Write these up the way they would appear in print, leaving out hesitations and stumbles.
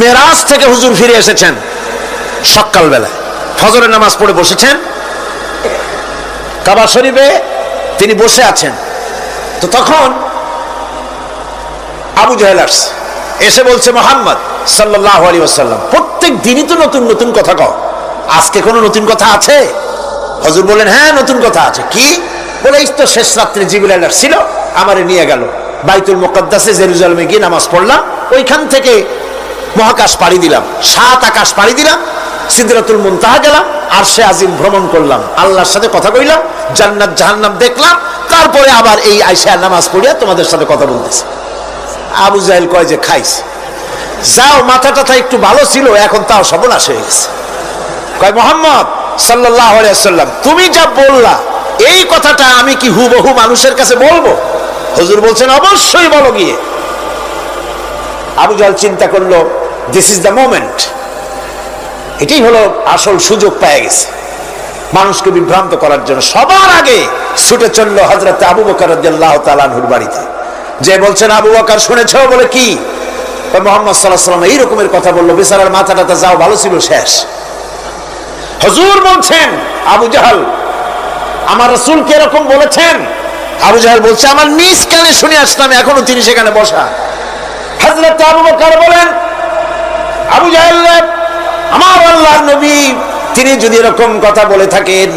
মেরাজ থেকে হুজুর ফিরে এসেছেন সকালবেলায়, ফজরের নামাজ পড়ে বসেছেন কাবা শরীফে, তিনি বসে আছেন। তো তখন আবু জাহেল আসছে, এসে বলছে মুহাম্মদ সাল্লাল্লাহু আলাইহি ওয়াসাল্লাম প্রত্যেক দিনই তো নতুন নতুন কথা কও, আজকে কোনো নতুন কথা আছে? হুজুর বললেন হ্যাঁ নতুন কথা আছে। কি? বলে এই তো শেষ রাত্রে জিবরাইল আসছিল, আমারে নিয়ে গেল বাইতুল মুকাদ্দাসে, জেরুজালেমে গিয়ে নামাজ পড়লাম, ওইখান থেকে মহাকাশ পাড়ি দিলাম, 7 আকাশ পাড়ি দিলাম, সিদরাতুল মুনতাহা গেলাম, আরশে আজিম ভ্রমণ করলাম, আল্লাহর সাথে কথা কইলাম, জান্নাত জাহান্নাম দেখলাম, তারপরে আবার এই আয়েশা নামাজ পড়িয়া তোমাদের সাথে কথা বলতেছে। আবু জাহেল কয় যে খাইছে, যাও মাথা টাথা একটু ভালো ছিল, এখন তাও সর্বনাশ হয়ে গেছে। কয় মুহাম্মদ সাল্লাল্লাহু আলাইহি ওয়াসাল্লাম তুমি যা বললা এই কথাটা আমি কি হুবহু মানুষের কাছে বলবো? হুজুর বলছেন অবশ্যই বলো গিয়ে। আবু জাহেল চিন্তা করলো দিস ইজ দ্য মোমেন্ট, এটাই হলো আসল সুযোগ পেয়ে গেছে মানুষকে বিভ্রান্ত করার জন্য। সবার আগে ছুটে চললো হযরত আবু বকর রাদিয়াল্লাহু তাআলা আনহুর বাড়িতে, যে বলছেন আবু বকর শুনেছো? বলে কি? মুহাম্মদ সাল্লাল্লাহু আলাইহি ওয়াসাল্লাম এইরকমের কথা বললো, বেচারার মাথাটা যাও ভালো ছিল শেষ। হুজুর বলছেন আবু জাহেল আমার রাসূলকে এরকম বলেছেন? আবু জাহেল বলছে আমার নিজ কানে শুনে আসলাম, এখনো তিনি সেখানে বসা। হযরত আবু বকর বলেন আবু জাহেল আমার আল্লাহর নবী তিনি যদি এরকম কথা বলে থাকেন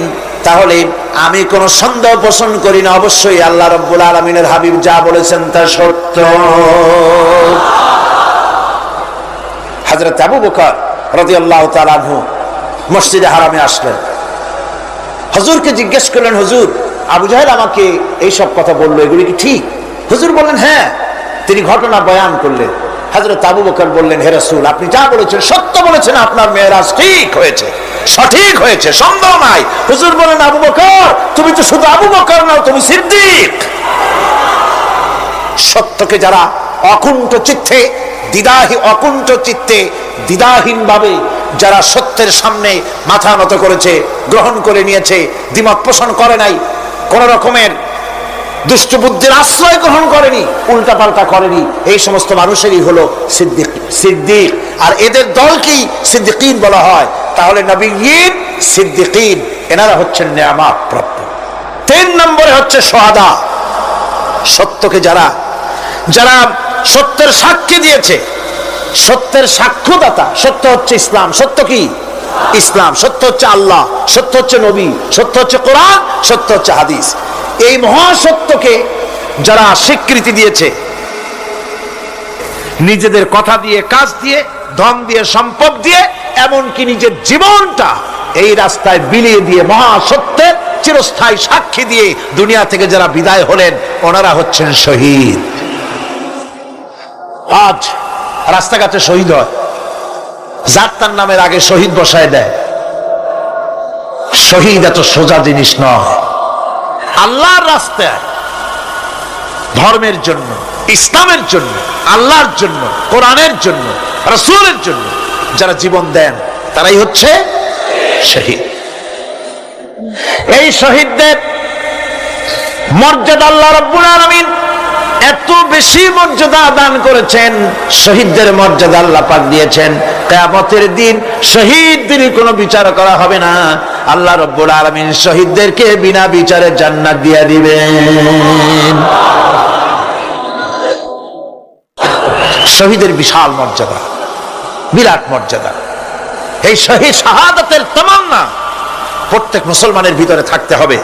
তাহলে আমি কোনো সন্দেহ পোষণ করি না, অবশ্যই আল্লাহ রাব্বুল আলামিনের হাবিব যা বলেছেন তা সত্য। হযরত আবু বকর রাদিয়াল্লাহু তাআলা আনহু মসজিদে হারামে আসলেন, হুজুরকে জিজ্ঞেস করলেন হুজুর আবু জাহেল আমাকে এইসব কথা বললো, এগুলি কি ঠিক? হুজুর বললেন হ্যাঁ। তিনি ঘটনা বয়ান করলেন। হযরত আবু বকর বললেন হে রাসূল আপনি যা বলেছেন সত্য বলেছেন, আপনার মেরাজ ঠিক হয়েছে, সঠিক হয়েছে, সন্দেহ নাই। হুজুর বলেন আবু বকর তুমি তো শুধু আবু বকর নও, তুমি সিদ্দিক। সত্যকে যারা অকুণ্ঠ চিত্তে দ্বিধাহীন ভাবে যারা সত্যের সামনে মাথা নত করেছে, গ্রহণ করে নিয়েছে, দ্বিমত পোষণ করে নাই, কোন রকমের দুষ্ট বুদ্ধির আশ্রয় গ্রহণ করেনি, উল্টা পাল্টা করেনি, এই সমস্ত মানুষেরই হলো সিদ্দিক। আর এদের দলকেই সিদ্দিকিন বলা হয়। তাহলে নবীয়িন সিদ্দিকিন এনারা হচ্ছেন নেয়ামত প্রাপ্ত। 3 নম্বরে হচ্ছে শুহাদা, সত্যকে যারা সত্যের সাক্ষী দিয়েছে, সত্যের সাক্ষ্যদাতা। সত্য হচ্ছে ইসলাম। সত্য কি? ইসলাম। সত্য হচ্ছে আল্লাহ, সত্য হচ্ছে নবী, সত্য হচ্ছে কোরআন, সত্য হচ্ছে হাদিস। এই মহাসত্যকে যারা স্বীকৃতি দিয়েছে, নিজেদের কথা দিয়ে, কাজ দিয়ে, ধন দিয়ে, সম্পদ দিয়ে, এমনকি নিজের জীবনটা এই রাস্তায় বিলিয়ে দিয়ে মহাসত্যের চিরস্থায়ী সাক্ষী দিয়ে দুনিয়া থেকে যারা বিদায় হলেন ওনারা হচ্ছেন শহীদ। আজ রাস্তাঘাটে শহীদ হয়, যার তার নামের আগে শহীদ বসায় দেয়। শহীদ এত সোজা জিনিস নয়। আল্লাহর রাস্তায় ধর্মের জন্য, ইসলামের জন্য, আল্লাহর জন্য, কোরআনের জন্য, রাসূলের জন্য যারা জীবন দেন তারাই হচ্ছে শহীদ। এই শহীদদের মর্যাদা আল্লাহ রাব্বুল আলামিন এত বেশি মর্যাদা দান করেছেন, শহীদদের মর্যাদা আল্লাহ পাক দিয়েছেন। কিয়ামতের দিন শহীদদের কোনো বিচার করা হবে না, আল্লাহ রাব্বুল আলামিন শহীদদেরকে বিনা বিচারে জান্নাত দিয়ে দিবেন। শহীদের বিশাল মর্যাদা, বিরাট মর্যাদা। এই শহীদ শাহাদাতের তামান্না প্রত্যেক মুসলমানের ভিতরে থাকতে হবে।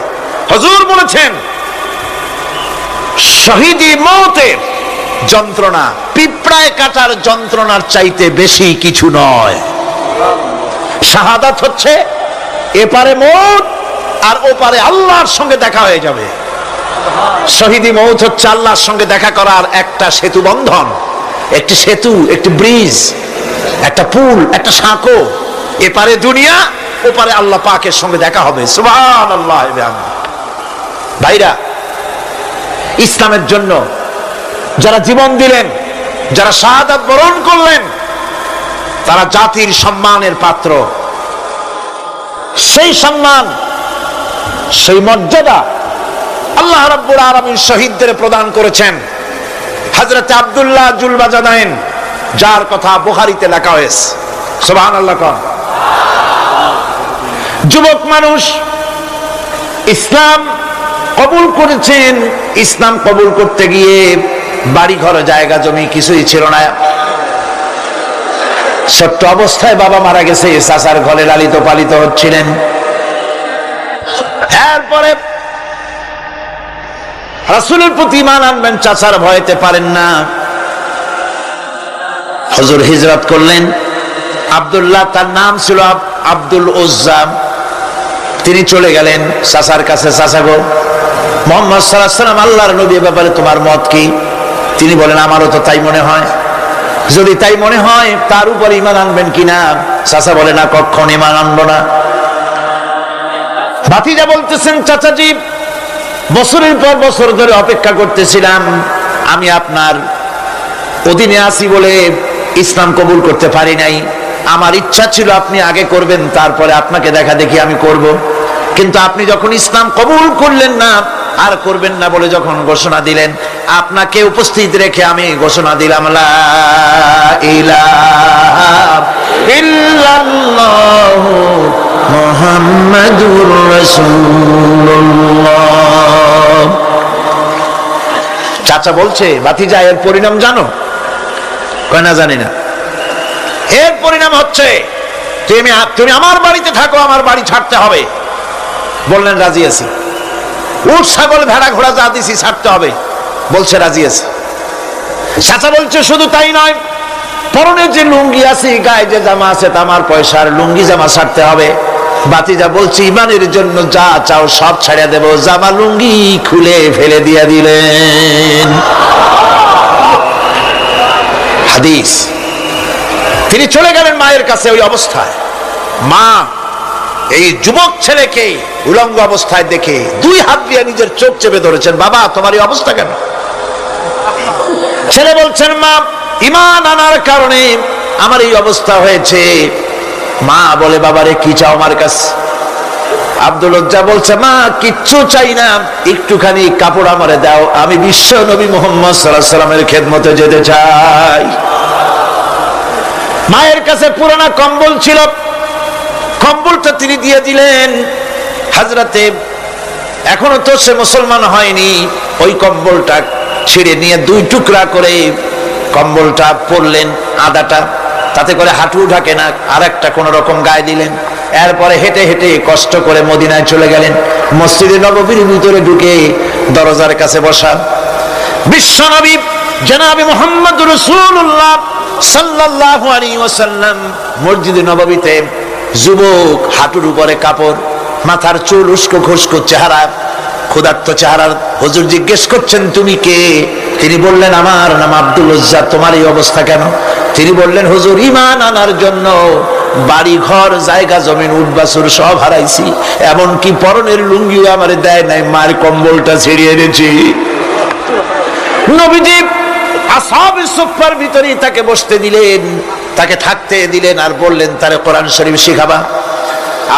হুজুর বলেছেন শহীদি মওতের যন্ত্রণা পিঁপড়ায় কাটার যন্ত্রণার চাইতে বেশি কিছু নয়। শাহাদাত হচ্ছে এপারে মওত আর ওপারে আল্লাহর সঙ্গে দেখা হয়ে যাবে। শহীদি মওত হচ্ছে আল্লাহর সঙ্গে দেখা করার একটা সেতু বন্ধন, একটি সেতু, একটি ব্রিজ, একটা পুল, একটা সাঁকো। এপারে দুনিয়া, ওপারে আল্লাহ পাকের সঙ্গে দেখা হবে। সুবহানাল্লাহ। ভাইরা, ইসলামের জন্য যারা জীবন দিলেন, যারা শাহাদাত বরণ করলেন, তারা জাতির সম্মানের পাত্র। সেই সম্মান, সেই মর্যাদা আল্লাহ রাব্বুল আলামিন শহীদদের প্রদান করেছেন। হযরত আব্দুল্লাহ জুলবাজাদাইন যার কথা বুখারীতে লেখা হয়েছে। সুবহানাল্লাহ। যুবক মানুষ ইসলাম কবুল করেছেন, ইসলাম কবুল করতে গিয়ে বাড়ি ঘর জায়গা জমি কিছুই ছিল না। ছোট্ট অবস্থায় বাবা মারা গেছে, চাচার ঘরে লালিত পালিত হচ্ছিলেন। এরপরে রাসূলের প্রতি ঈমান আনবেন, চাচার ভয়তে পারেন না। হুজুর হিজরত করলেন। আব্দুল্লাহ তার নাম ছিল, আব্দুল উজ্জা। তিনি চলে গেলেন চাচার কাছে। চাচা গো, মুহাম্মদ সাল্লাল্লাহু আলাইহি ওয়াসাল্লাম আল্লাহর নবী, ব্যাপারে তোমার মত কি? তিনি বলেন আমারও তো তাই মনে হয়। যদি তাই মনে হয় তার উপর ঈমান আনবেন কিনা? চাচা বলে না, কখনো ঈমান আনবো না। ভাতিজা বলতেছেন চাচাজি, বছরের পর বছর ধরে অপেক্ষা করতেছিলাম, আমি আপনার অধীনে আছি বলে ইসলাম কবুল করতে পারি নাই। আমার ইচ্ছা ছিল আপনি আগে করবেন, তারপরে আপনাকে দেখা দেখি আমি করব। কিন্তু আপনি যখন ইসলাম কবুল করলেন না, আর করবেন না বলে যখন ঘোষণা দিলেন, আপনাকে উপস্থিত রেখে আমি ঘোষণা দিলাম লা ইলাহা ইল্লাল্লাহু মুহাম্মাদুর রাসূলুল্লাহ। চাচা বলছে, ভাতিজা এর পরিণাম জানো? কয় না, জানি না। এর পরিণাম হচ্ছে তুমি আমার বাড়িতে থাকো, আমার বাড়ি ছাড়তে হবে। বললেন রাজি আছি। উট ছাগল ভেড়া ঘোড়া যা দিছি ছাড়তে হবে, বলছে রাজি আছে। চাচা বলছে শুধু তাই নয়, পরনে যে লুঙ্গি আছে, গায়ে যে জামা আছে, তামার পয়সার লুঙ্গি জামা ছাড়তে হবে। ভাতিজা বলছে ঈমানের জন্য যা চাও সব ছাড়িয়ে দেব। জামা লুঙ্গি খুলে ফেলে দিয়ে দিলেন। হাদিস। তিনি চলে গেলেন মায়ের কাছে ওই অবস্থায়। মা এই যুবক ছেলেকে উলঙ্গ অবস্থায় দেখে দুই হাত দিয়ে নিজের চোখ চেপে ধরেছেন। বাবা, তোমার এই অবস্থা কেন? ছেলে বলছেন, মা ঈমান আনার কারণে আমার এই অবস্থা হয়েছে। মা বলে, বাবারে কি চাও আমার কাছে? আব্দুল উজ্জা বলছে, মা কিচ্ছু চাই না, একটুখানি কাপড় আমারে দাও, আমি বিশ্ব নবী মুহাম্মদ সাল্লাল্লাহু আলাইহি ওয়াসাল্লামের খেদমতে যেতে চাই। মায়ের কাছে পুরানা কম্বল ছিল, কম্বলটা তিনি দিয়ে দিলেন। হযরতে এখনো তো সে মুসলমান হয়নি, ওই কম্বলটা ছিঁড়ে নিয়ে দুই টুকরা করে কম্বলটা পরলেন, আদাটা তাতে করে হাঁটু ঢাকে না, আর একটা কোন রকম গায়ে দিলেন। এরপরে হেঁটে হেঁটে কষ্ট করে মদিনায় চলে গেলেন। মসজিদে নববীর ভিতরে ঢুকে দরজার কাছে বসা বিশ্বনবী জনাবে মুহাম্মদুর রাসূলুল্লাহ সাল্লাল্লাহু আলাইহি ওয়াসাল্লাম মসজিদে নববীতে, যুবক, হাঁটুর উপরে কাপড়, মাথার চুল উস্কো খুস্কো চেহারা, ক্ষুধার্ত চেহারার। হুজুর জিজ্ঞেস করছেন, তুমি কে? তিনি বললেন, আমার নাম আব্দুল উজ্জা। তোমার এই অবস্থা কেন? তিনি বললেন, হুজুর ঈমান আনার জন্য বাড়ি ঘর জায়গা জমিন উট বাছুর সব হারাইছি, এমনকি পরনের লুঙ্গিও আমারে দেয় নাই, মায়ের কম্বলটা ছিঁড়িয়ে এনেছি। নবীজি আসহাবে সুফফার ভিতরেই তাকে বসতে দিলেন, তাকে থাকতে দিলেন, আর বললেন তারে কোরআন শরীফ শিখাবা।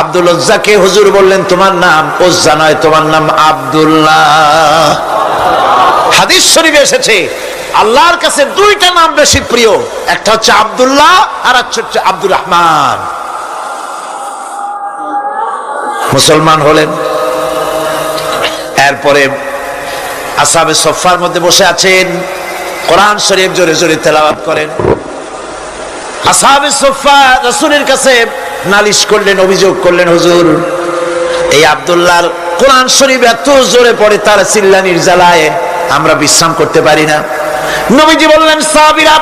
আব্দুল উজ্জাকে হুজুর বললেন, তোমার নাম উজ্জা নয়, তোমার নাম আব্দুল্লাহ। হাদিস শরীফে এসেছে আল্লাহর কাছে দুইটা নাম বেশি প্রিয়, একটা হচ্ছে আব্দুল্লাহ আর একটা হচ্ছে আব্দুর রহমান। মুসলমান হলেন। এরপরে আসহাবে সুফফার মধ্যে বসে আছেন, কোরআন শরীফ জোরে জোরে তেলাওয়াত করেন। আসহাবে সুফফা রাসূলের কাছে নালিশ করলেন, অভিযোগ করলেন, হুজুর এই আব্দুল্লাহর কোরআন শরীফ এত জোরে পড়ে, তার চিল্লানির জ্বালায় আমরা বিশ্রাম করতে পারি না। নবীজি বললেন, সাহাবীরা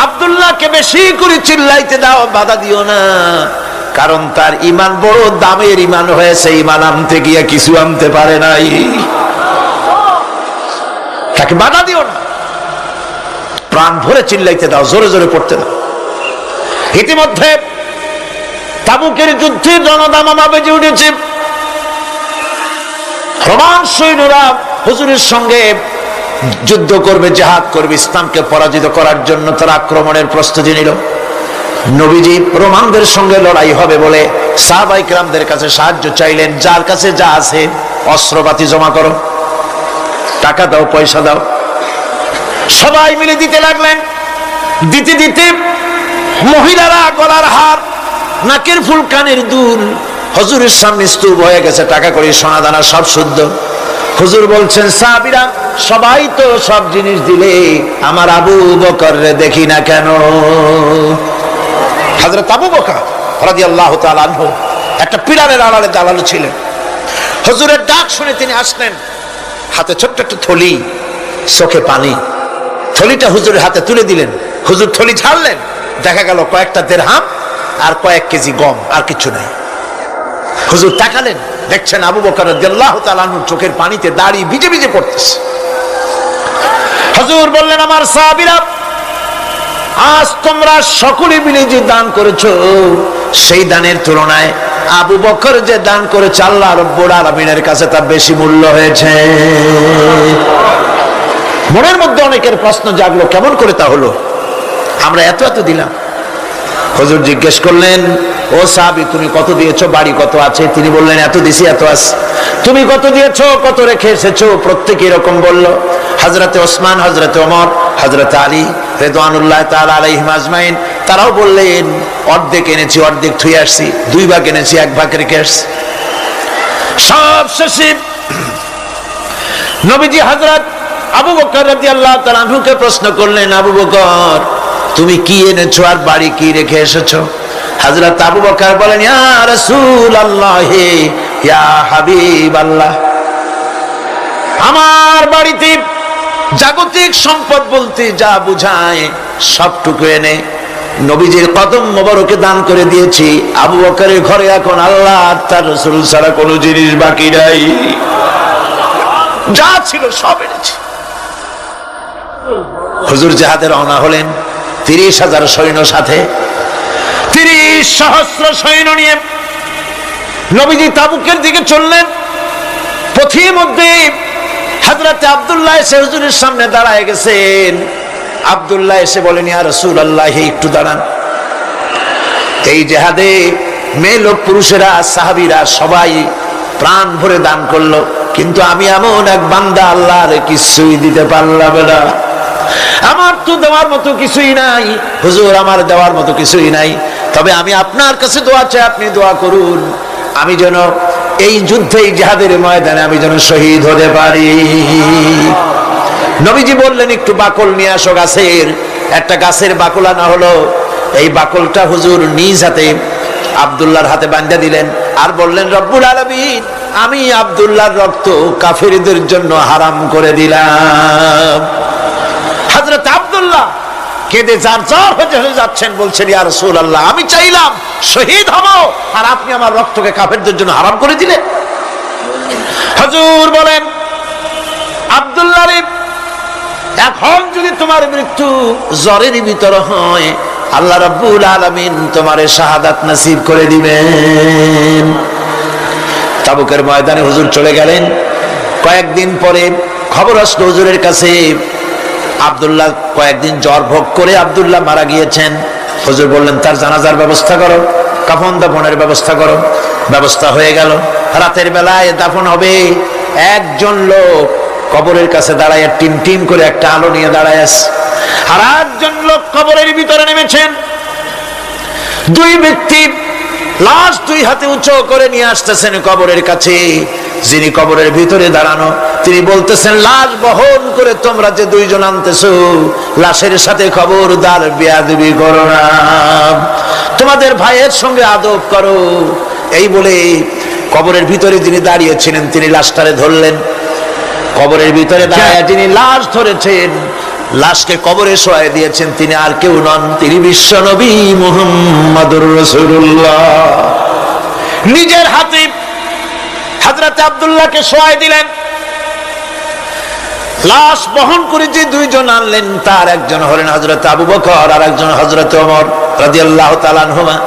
আব্দুল্লাহকে বেশি করে চিল্লাইতে দাও, বাধা দিও না, কারণ তার ঈমান বড় দামের ঈমান হয়েছে, ঈমান আনতে গিয়ে কিছু আনতে পারে নাই, তাকে বাধা দিও না, প্রাণ ভরে চিল্লাইতে দাও, জোরে জোরে পড়তে দাও। ইতিমধ্যে তাবুকের যুদ্ধে জনদামামা বেজে উঠেছে। রোমান সৈন্যরা হুজুরের সঙ্গে যুদ্ধ করবে, জিহাদ করবে, ইসলামকে পরাজিত করার জন্য তারা আক্রমণের প্রস্তুতি নিল। নবীজি রোমানদের সঙ্গে লড়াই হবে বলে সাহাবায়ে কেরামদের কাছে সাহায্য চাইলেন, যার কাছে যা আছে অস্ত্রপাতি জমা করো, টাকা দাও, পয়সা দাও। সবাই মিলে দিতে লাগলেন। দিতে দিতে মহিলারা গলার হার, নাকের ফুল, কানের দুল হুজুরের সামনে স্তূপ হয়ে গেছে, টাকা করে সোনা দানা সব শুদ্ধ। হুজুর বলছেন, সাহাবীরা সবাই তো সব জিনিস দিলে, আমার আবু বকর রে দেখি না কেন? হযরত আবু বকর রাদিয়াল্লাহু তাআলা আনহু একটা পিলারের আড়ালে দাঁড়ানো ছিলেন। হুজুরের ডাক শুনে তিনি আসলেন, হাতে ছোট্ট একটা থলি, চোখে পানি। থলিটা হুজুরের হাতে তুলে দিলেন। হুজুর থলি ছাড়লেন, দেখা গেল কয়েকটা দিরহাম আর কয়েক কেজি গম, আর কিছু নাই। হুজুর তাকালেন, দেখছেন আবু বকর রাদিয়াল্লাহু তাআলা আনহুর চোখের পানিতে দাড়ি ভিজে ভিজে পড়তেছে। হুজুর বললেন, আমার সাহাবীরা, আজ তোমরা সকলে মিলে যে দান করেছো, সেই দানের তুলনায় আবু বকর যে দান করেছে আল্লাহ রাব্বুল আলামিনের কাছে তা বেশি মূল্য হয়েছে। মনের মধ্যে অনেকের প্রশ্ন জাগলো, কেমন করে তা হলো? আমরা এত এত দিলাম। হুজুর জিজ্ঞেস করলেন, ও সাহাবী, তুমি কত দিয়েছো? বাড়ি কত আছে? তিনি বললেন, এত দিছি, এত আছে। তুমি কত দিয়েছো? কত রেখে এসেছো? প্রত্যেকে এরকম বলল। হযরতে ওসমান, হযরতে ওমর, হযরতে আলী রিদওয়ানুল্লাহ তাআলা আলাইহিম আজমাইন, তারাও বললেন, অর্ধেক এনেছি, অর্ধেক থুই আসছি, 2 ভাগ এনেছি, 1 ভাগ রেখে আসছি। সব শেষে নবীজি হযরত আবু বকর রাদিয়াল্লাহু তাআলা আনহুকে প্রশ্ন করলেন, আবু বকর, তুমি কি এনেছো আর বাড়ি কি রেখে এসেছো? হযরত আবু বকর বলেন, ইয়া রাসূলুল্লাহ, ইয়া হাবিবাল্লাহ, আমার বাড়িতে জাগতিক সম্পদ বলতে যা বুঝায় সবটুকু এনে নবীজির কদম মোবারকে দান করে দিয়েছি। আবু বকরের ঘরে এখন আল্লাহ আর তার রাসূল ছাড়া কোনো জিনিস বাকি নাই, যা ছিল সব এনেছি। হুজুর জিহাদে রওনা হলেন 30,000 সৈন্য সাথে, 30 সহস্র সৈন্য নিয়ে নবীজি তাবুকের দিকে চললেন। পথের মধ্যে হযরত আব্দুল্লাহ এসে হুজুরের সামনে দাঁড়ায় গেছেন। আব্দুল্লাহ এসে বলেন, ইয়া রাসূলুল্লাহ, একটু দাঁড়ান। এই জিহাদে মেয়ে লোক, পুরুষেরা, সাহাবীরা সবাই প্রাণ ভরে দান করলো, কিন্তু আমি এমন এক বান্দা, আল্লাহর কিছুই দিতে পারলাম না। আমার তো দেওয়ার মতো কিছুই নাই হুজুর, আমার দেওয়ার মতো কিছুই নাই। তবে আমি আপনার কাছে দোয়া চাই, আপনি দোয়া করুন, আমি যেন এই যুদ্ধে, এই জিহাদের ময়দানে আমি যেন শহীদ হতে পারি। নবীজি বললেন, একটু বাকল নিয়ে আসো গাছের। একটা গাছের বাকল আনা হলো। এই বাকলটা হুজুর নিজ হাতে আব্দুল্লাহর হাতে বাঁধা দিলেন, আর বললেন, রব্বুল আলামিন, আমি আব্দুল্লাহর রক্ত কাফেরদের জন্য হারাম করে দিলাম। হযরত আব্দুল্লাহ কেঁদে জারজার হয়ে যাচ্ছেন, বলছেন, ইয়া রাসূলুল্লাহ, আমি চাইলাম শহীদ হব, আর আপনি আমার রক্তকে কাফেরদের জন্য হারাম করে দিলেন। হুজুর বলেন, আব্দুল্লাহ রে, এখন যদি তোমার মৃত্যু জ্বরের ভিতর হয়, আল্লাহ রাব্বুল আলামিন তোমারে শাহাদাত নসিব করে দিবেন। তাবুকের ময়দানে হুজুর চলে গেলেন। কয়েকদিন পরে খবর আসলো হুজুরের কাছে, আব্দুল্লাহ কয়েকদিন জ্বর ভোগ করে আব্দুল্লাহ মারা গিয়েছেন। হুজুর বললেন, তার জানাজার ব্যবস্থা করো, কাফন দাফনের ব্যবস্থা করো। ব্যবস্থা হয়ে গেল। রাতের বেলায় দাফন হবে। একজন লোক কবরের কাছে দাঁড়ায় টিম টিম করে একটা আলো নিয়ে দাঁড়ায় আছে, আর একজন লোক কবরের ভিতরে নেমেছেন। 2 ব্যক্তি লাশ 2 হাতে উঁচু করে নিয়ে আসতেছেন কবরের কাছে। যিনি কবরের ভিতরে দাঁড়ানো, তিনি বলতেছেন, লাশ বহন করে তোমরা যে 2 জন আনতেছো, লাশের সাথে খবরদার বেয়াদবি করো না, তোমাদের ভাইয়ের সঙ্গে আদব করো। এই বলে কবরের ভিতরে যিনি দাঁড়িয়েছিলেন, তিনি লাশটারে ধরলেন। কবরের ভিতরে দাঁড়ায় যিনি লাশ ধরেছেন, লাশকে কবরে শোয়াই দিয়েছেন, তিনি আর কেউ নন, তিনি বিশ্ব নবী মুহাম্মদুর রাসূলুল্লাহ। নিজের হাতে হযরত আব্দুল্লাহকে শোয়াই দিলেন। লাশ বহন করে যে 2 জন আনলেন, তার একজন হলেন হযরত আবু বকর, আর একজন হযরত ওমর রাদিয়াল্লাহু তাআলা আনহুমা।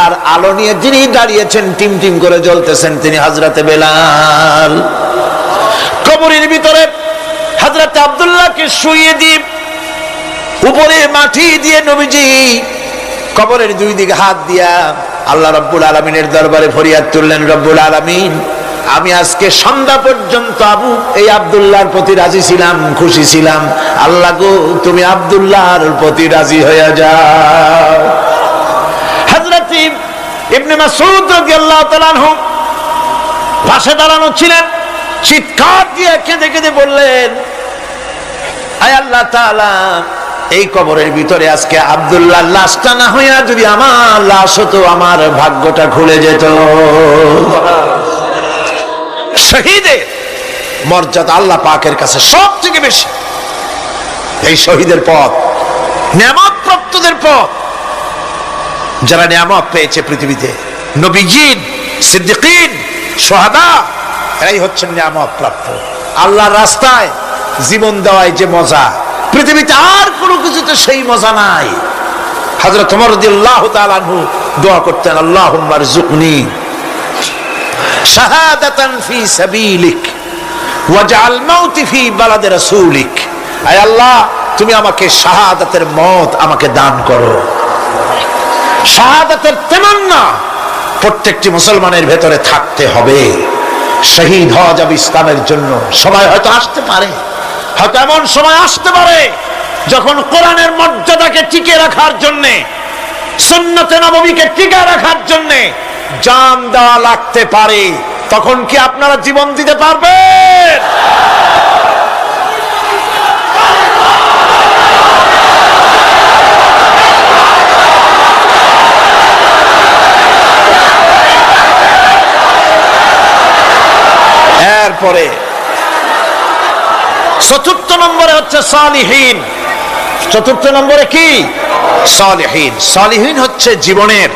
আর আলো নিয়ে যিনি দাঁড়িয়েছেন, টিম টিম করে জ্বলতেছেন, তিনি হযরত বেলাল। কবরের ভিতরে হযরত আব্দুল্লাহকে শুইয়ে দিয়ে উপরে মাটি দিয়ে নবীজি কবরের 2 দিকে হাত দিয়া আল্লাহ রাব্বুল আলামিনের দরবারে ফরিয়াদ তুললেন, রব্বুল আলামিন, আমি আজকে সন্ধ্যা পর্যন্ত এই আব্দুল্লাহর প্রতি রাজি ছিলাম, খুশি ছিলাম। আল্লাহ গো, তুমি আব্দুল্লাহর প্রতি রাজি হয়ে যাও। হযরত ইবনে মাসউদ রাদিয়াল্লাহু তাআলা আনহু পাশে দাঁড়ানো ছিলেন, চিৎকার দিয়ে কেঁদে কেঁদে বললেন, আয় আল্লাহ তাআলা, এই কবরের ভিতরে আজকে আব্দুল্লাহর লাশটা না হইয়া যদি আমার লাশ হতো, আমার ভাগ্যটা খুলে যেত। শহীদের মর্যাদা আল্লাহ পাকের কাছে সব থেকে বেশি। এই শহীদের পথ নিয়ামত প্রাপ্তদের পথ। যারা নিয়ামত পেয়েছে পৃথিবীতে, নবীজিন, সিদ্দিকিন, শুহাদা, এরাই হচ্ছেন নিয়ামত প্রাপ্ত। আল্লাহর রাস্তায় জীবন দেওয়ায় যে মজা, পৃথিবীতে আর কোনো কিছুতে সেই মজা নাই। হযরত ওমর রাদিয়াল্লাহু তাআলা আনহু দোয়া করতেন, আল্লাহুম্মা রযুকনি শাহাদাতান ফি সাবিলিক ওয়াজআল মাউতি ফি বালাদি রাসূলিক। আয় আল্লাহ, তুমি আমাকে শাহাদাতের মত আমাকে দান করো। শাহাদাতের তামান্না প্রত্যেকটি মুসলমানের ভেতরে থাকতে হবে। শহীদ হওয়া যাবে ইসলামের জন্য। সময় হয়তো আসতে পারে, হয়তো এমন সময় আসতে পারে যখন কোরআনের মর্যাদাকে টিকে রাখার জন্যে, সুন্নতে নববীকে টিকে রাখার জন্যে জান দেওয়া লাগতে পারে। তখন কি আপনারা জীবন দিতে পারবেন? এরপরে চতুর্থ নম্বরে হচ্ছে সালিহিন। চতুর্থ নম্বরে কি? সালিহিন। সালিহিন হচ্ছে জীবনের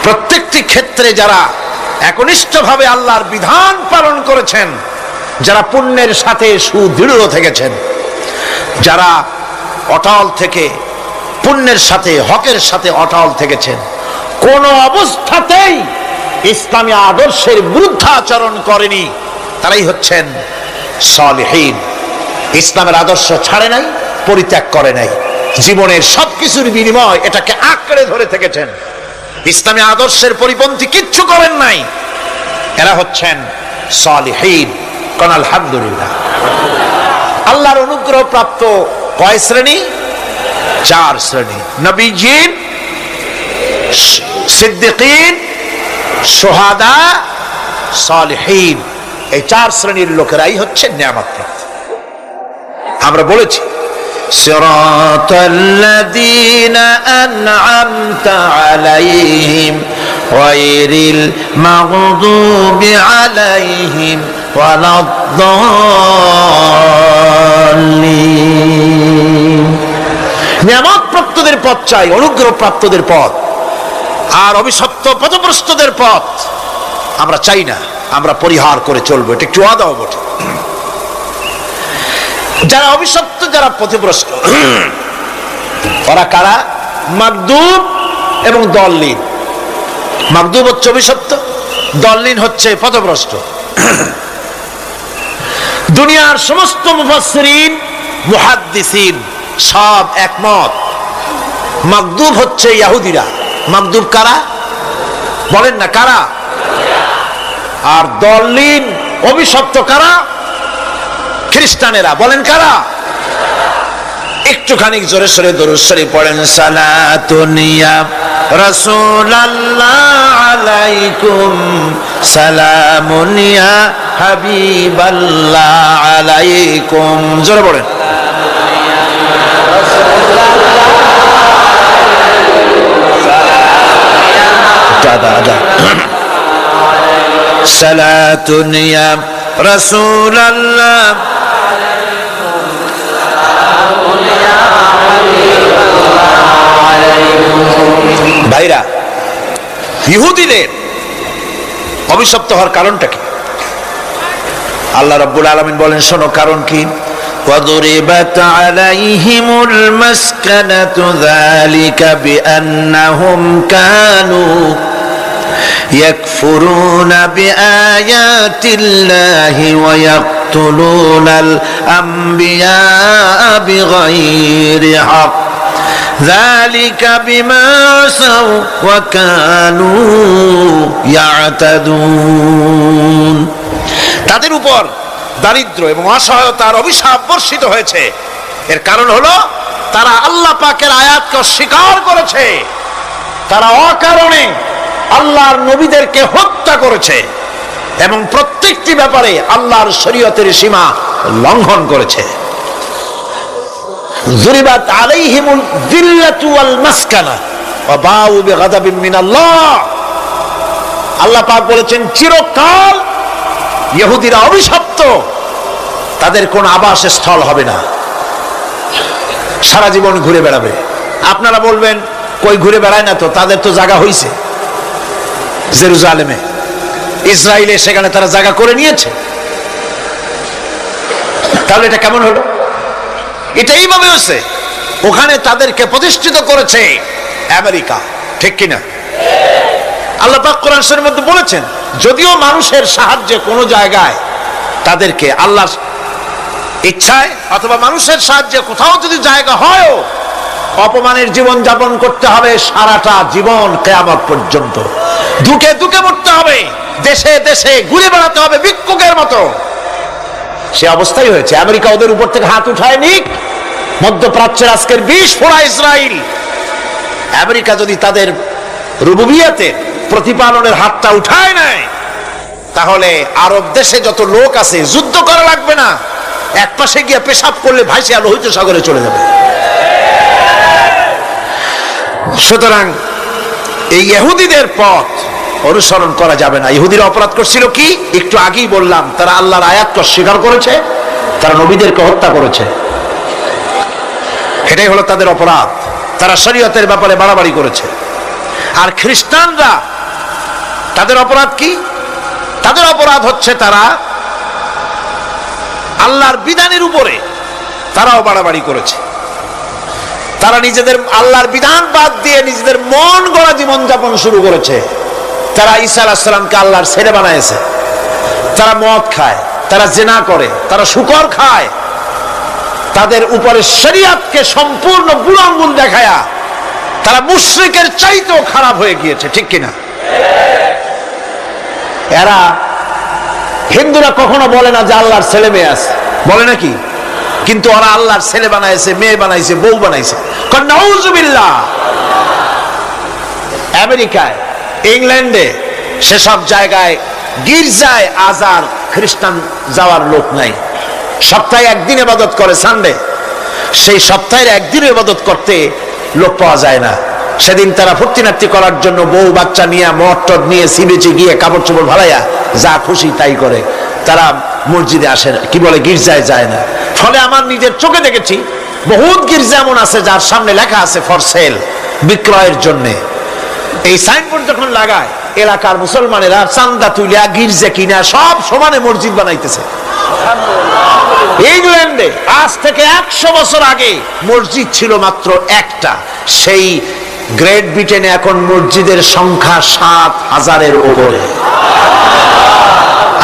প্রত্যেকটি ক্ষেত্রে যারা একনিষ্ঠভাবে আল্লাহর বিধান পালন করেছেন, যারা পুণ্যের সাথে সুদৃঢ় থেকেছেন, যারা অটল থেকে পুণ্যের সাথে, হকের সাথে অটল থেকেছেন, কোন অবস্থাতেই ইসলামী আদর্শের বিরুদ্ধাচরণ করেনি, তারাই হচ্ছেন সালিহিন। ইসলামের আদর্শ ছাড়ে নাই, পরিত্যাগ করে নাই, জীবনের সবকিছুর বিনিময় এটাকে আঁকড়ে ধরে থেকেছেন, ইসলামী আদর্শের পরিপন্থী কিচ্ছু করেন নাই। এরা হচ্ছেন সালিহিন। কোন আলহামদুলিল্লাহ। আল্লাহর অনুগ্রহ প্রাপ্ত কয় শ্রেণী? 4 শ্রেণী। নবীজিন, সিদ্দিকিন, শুহাদা, সালিহিন। এই 4 শ্রেণীর লোকেরাই হচ্ছে নিয়ামত প্রাপ্ত। আমরা বলেছি সিরাতাল্লাযীনা আন'আমতা আলাইহিম গায়রিল মাগদুবি আলাইহিম ওয়ালাদ-দাল্লিন। নিয়ামত প্রাপ্তদের পথ চাই, অনুগ্রহ প্রাপ্তদের পথ। আর অভিশপ্ত পথভ্রষ্টদের পথ আমরা চাই না, আমরা পরিহার করে চলবো। এটা একটু আদাও বটে। যারা অভিশপ্ত, যারা পথভ্রষ্ট, ওরা কারা? মাগদুব এবং দল্লিন। মাগদুব হচ্ছে অভিশপ্ত, দল্লিন হচ্ছে পথভ্রষ্ট। দুনিয়ার সমস্ত মুফাসসিরিন, মুহাদ্দিসিন সব একমত, মাগদুব হচ্ছে ইহুদিরা। মাগদুব কারা? বলেন না কারা? আর দল্লিন, অভিশপ্ত কারা? খ্রিস্টানেরা। বলেন কারা? একটুখানি জোরে সোরে দরুদ শরীফ পড়েন। সালাতুন ইয়া রাসূলুল্লাহ আলাইকুম, সালামুন ইয়া হাবিবাল্লাহ আলাইকুম। জোরে পড়েন। সালাতুন ইয়া রাসূলুল্লাহ ভাইরা, ইহুদিদের অভিশপ্ত হওয়ার কারণটা কি? আল্লাহ রাব্বুল আলামিন বলেন, শোনো কারণ কি। وَضُرِبَتْ عَلَيْهِمُ الْمَسْكَنَةُ ذَلِكَ بِأَنَّهُمْ كَانُوا يَكْفُرُونَ بِآيَاتِ اللَّهِ وَيَقْتُلُونَ الْأَنْبِيَاءَ بِغَيْرِ حَقٍّ ذَلِكَ بِمَا عَصَوْا وَكَانُوا يَعْتَدُونَ। তাদের উপর দারিদ্র এবং অসহায়তার অভিশাপ বর্ষিত হয়েছে। এর কারণ হলো তারা আল্লাহ পাকের আয়াতকে অস্বীকার করেছে, তারা অকারণে আল্লাহর নবীদেরকে হত্যা করেছে এবং প্রত্যেকটি ব্যাপারে আল্লাহর শরীয়তের সীমা লঙ্ঘন করেছে। যুরিবাত আলাইহিমুল যিল্লাতু ওয়াল মাসকানা ওয়া বাউ বিগাদাবিন মিনাল্লাহ। আল্লাহ পাক বলেছেন চিরকাল ইহুদিরা অভিশপ্ত, তাদের কোন আবাসস্থল হবে না, সারা জীবন ঘুরে বেড়াবে। আপনারা বলবেন কই ঘুরে বেড়ায় না, তো তাদের তো জায়গা হইছে জেরুজালেমে, ইসরায়েলে, সেখানে তারা জায়গা করে নিয়েছে। তাহলে এটা কেমন হলো? এটা এইভাবে হয়েছে, ওখানে তাদেরকে প্রতিষ্ঠিত করেছে আমেরিকা, ঠিক কিনা? আল্লাহ পাক কোরআন শরীফের মধ্যে বলেছেন যদিও মানুষের সাহায্যে কোনো জায়গায় তাদেরকে আল্লাহর ইচ্ছায় অথবা মানুষের সাহায্যে কোথাও যদি জায়গা হয়, অপমানের জীবন যাপন করতে হবে সারাটা জীবন কিয়ামত পর্যন্ত, দুকে দুকে মরতে হবে, দেশে দেশে ঘুরে বেড়াতে হবে ভিক্ষুকের মতো। সে অবস্থাই হয়েছে। আমেরিকা ওদের উপর থেকে হাত উঠায় নিক, মধ্যপ্রাচ্যের আজকের 20 ফোড়া ইসরায়েল, আমেরিকা যদি তাদের রুবুবিয়াতে প্রতিপালনের হাতটা উঠায় নেয়, তাহলে আরব দেশে যত লোক আছে যুদ্ধ করা লাগবে না, এক পাশে গিয়ে পেশাব করলে ভাইসে লোহিত সাগরে চলে যাবে। সুতরাং এই ইহুদিদের পথ অনুসরণ করা যাবে না। ইহুদিরা অপরাধ করছিল কি? একটু আগেই বললাম, তারা আল্লাহর আয়াতকে অস্বীকার করেছে, তারা নবীদেরকে হত্যা করেছে, এটাই হলো তাদের অপরাধ। তারা শরীয়তের ব্যাপারে বাড়াবাড়ি করেছে। আর খ্রিস্টানরা, তাদের অপরাধ কি? তাদের অপরাধ হচ্ছে তারা আল্লাহর বিধানের উপরে তারাও বাড়াবাড়ি করেছে। তারা নিজেদের আল্লাহর বিধান বাদ দিয়ে নিজেদের মন গড়া জীবন যাপন শুরু করেছে। তারা ঈসা আলাইহিস সালামকে আল্লাহর ছেলে বানাইছে, তারা মদ খায়, তারা জিনা করে, তারা শুকর খায়, তাদের উপরে শরীয়তকে সম্পূর্ণ বুড়ো আঙ্গুল দেখায়া তারা মুশরিকের চাইতেও খারাপ হয়ে গিয়েছে, ঠিক কিনা? এরা হিন্দুরা কখনো বলে না যে আল্লাহর ছেলে মেয়ে আছে, বলে নাকি? কিন্তু ওরা আল্লাহর ছেলে বানাইছে, মেয়ে বানাইছে, বউ বানাইছে। নাউযুবিল্লাহ। আমেরিকায়, ইংল্যান্ডে, সেসব জায়গায় গির্জায় আজ আর খ্রিস্টান যাওয়ার লোক নাই। সপ্তাহে একদিন ইবাদত করে, সানডে। সেই সপ্তাহের একদিন ইবাদত করতে লোক পাওয়া যায় না। সেদিন তারা ফুর্তিনার্তি করার জন্য বউ বাচ্চা নিয়ে, মদ টদ নিয়ে, সিবেচে গিয়ে কাপড় চোপড় ভালাইয়া যা খুশি তাই করে। তারা মসজিদে আসে না, কি বলে, গির্জায় যায় না। ফলে আমার নিজের চোখে দেখেছি বহুত গির্জা এমন আছে যার সামনে লেখা আছে ফর সেল, বিক্রয়ের জন্য। এই সাইনবোর্ড যখন লাগায়, এলাকার মুসলমানেরা চান্দা তুলিয়া গির্জা কিনা সব সমানে মসজিদ বানাইতেছে। ইংল্যান্ডে আজ থেকে 100 বছর আগে মসজিদ ছিল মাত্র একটা। সেই গ্রেট ব্রিটেনে এখন মসজিদের সংখ্যা 7000-এর উপরে।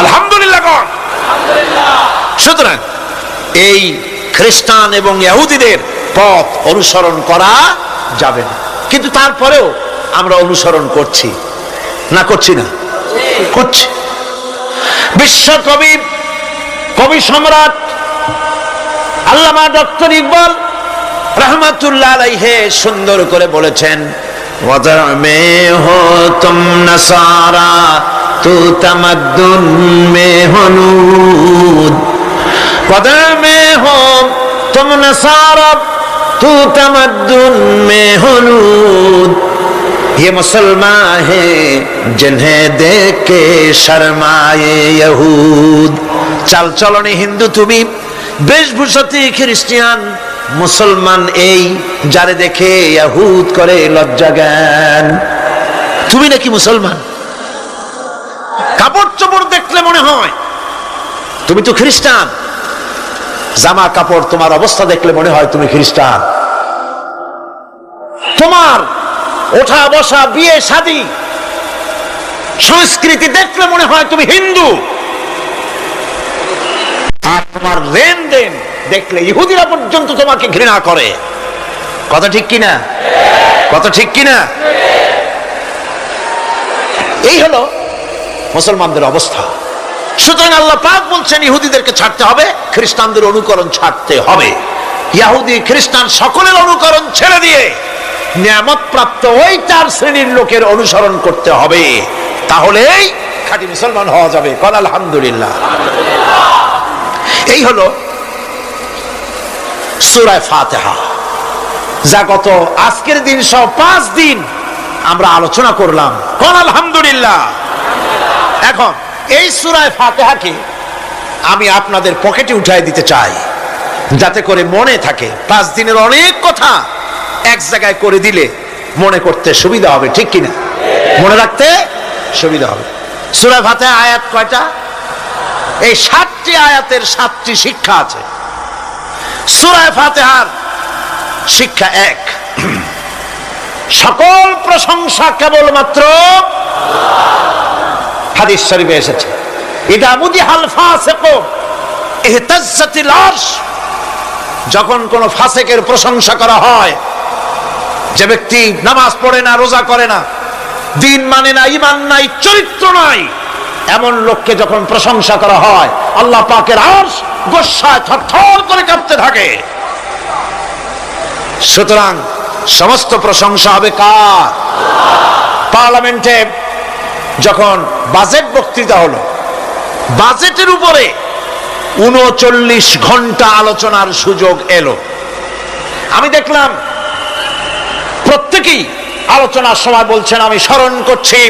আলহামদুলিল্লাহ। সুতরাং এই খ্রিস্টান এবং ইহুদিদের পথ অনুসরণ করা যাবে না। কিন্তু তারপরেও আমরা অনুসরণ করছি না, করছি না? করছি। বিশ্বকবি, কবি সম্রাট আল্লামা ডক্টর ইকবাল रहमतुल्लाह अलैहि সুন্দর করে বলেছেন, वदर में हो तुम नसारा तू तमद्दुन में हो नूद, वदर में हो तुम नसारा तू तमद्दुन में हो नूद, ये मुसलमान है जिन्हें देख के शर्माए यहूद। चल चलने हिंदू তুমি, বেশভূষাতে খ্রিস্টান, মুসলমান এই যারে দেখে ইহুদ করে লজ্জা জ্ঞান। তুমি নাকি মুসলমান? কাপড় চোপড় দেখলে মনে হয় তুমি তো খ্রিস্টান, জামা কাপড়, তোমার অবস্থা দেখলে মনে হয় তুমি খ্রিস্টান, তোমার ওঠা বসা, বিয়ে শাদী, সংস্কৃতি দেখলে মনে হয় তুমি হিন্দু, আর তোমার লেনদেন দেখলে ইহুদিরা পর্যন্ত তোমাকে ঘৃণা করে। কথা ঠিক কিনা? কথা ঠিক কিনা? এই হলো মুসলমানদের অবস্থা। সুতরাং আল্লাহ পাক বলছেন ইহুদিদেরকে ছাড়তে হবে, খ্রিস্টানদের অনুকরণ ছাড়তে হবে। ইহুদি খ্রিস্টান সকলের অনুকরণ ছেড়ে দিয়ে নিয়ামত প্রাপ্ত ওই 4 শ্রেণীর লোকের অনুসরণ করতে হবে, তাহলেই খাঁটি মুসলমান হওয়া যাবে। কল আলহামদুলিল্লাহ। এই হলো সূরা ফাতিহা, যা গত আজকের দিন সহ 5 দিন আমরা আলোচনা করলাম। কল আলহামদুলিল্লাহ। এখন এই সূরা ফাতিহাকে আমি আপনাদের পকেটে উঠাই দিতে চাই, যাতে করে মনে থাকে। 5 দিনের অনেক কথা এক জায়গায় করে দিলে মনে করতে সুবিধা হবে, ঠিক কিনা? মনে রাখতে সুবিধা হবে। সূরা ফাতিহা আয়াত কয়টা? এই 7টি আয়াতের 7টি শিক্ষা আছে। সূরা ফাতিহার শিক্ষা 1, সকল প্রশংসা কেবলমাত্র হাদিস শরীফে এসেছে, ইদা মুদিহাল ফাসিকু ইহতাজ্জাতিল আরশ। যখন কোন ফাসিকের প্রশংসা করা হয়, যে ব্যক্তি নামাজ পড়ে না, রোজা করে না, দিন মানে না, ঈমান নাই, চরিত্র নাই, এমন লোককে যখন প্রশংসা করা হয়, আল্লাহ পাকের আরশ গোসায় থরথর করে কাঁপতে থাকে। সুতরাং সমস্ত প্রশংসা হবে কার? পার্লামেন্টে যখন বাজেট বক্তৃতা হলো, বাজেটের উপরে 39 ঘন্টা আলোচনার সুযোগ এলো। আমি দেখলাম প্রত্যেকেই আলোচনার সময় বলছেন, আমি স্মরণ করছি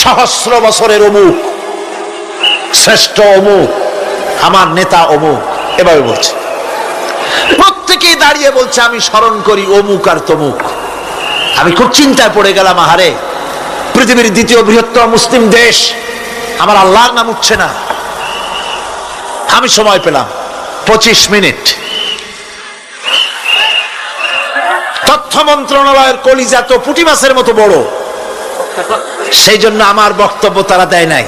সহস্র বছরের অমুক, শ্রেষ্ঠ অমুক, আমার নেতা অমুক, এভাবে বলছে। প্রত্যেকেই দাঁড়িয়ে বলছে, আমি স্মরণ করি অমুক আর তমুক। আমি খুব চিন্তায় পড়ে গেলাম, আহারে, পৃথিবীর 2য় বৃহত্তম মুসলিম দেশ, আমার আল্লাহর নাম উঠছে না। আমি সময় পেলাম 25 মিনিট। তথ্য মন্ত্রণালয়ের কলিজা তো পুঁটি মাছের মতো বড়, সেই জন্য আমার বক্তব্য তারা দেয় নাই।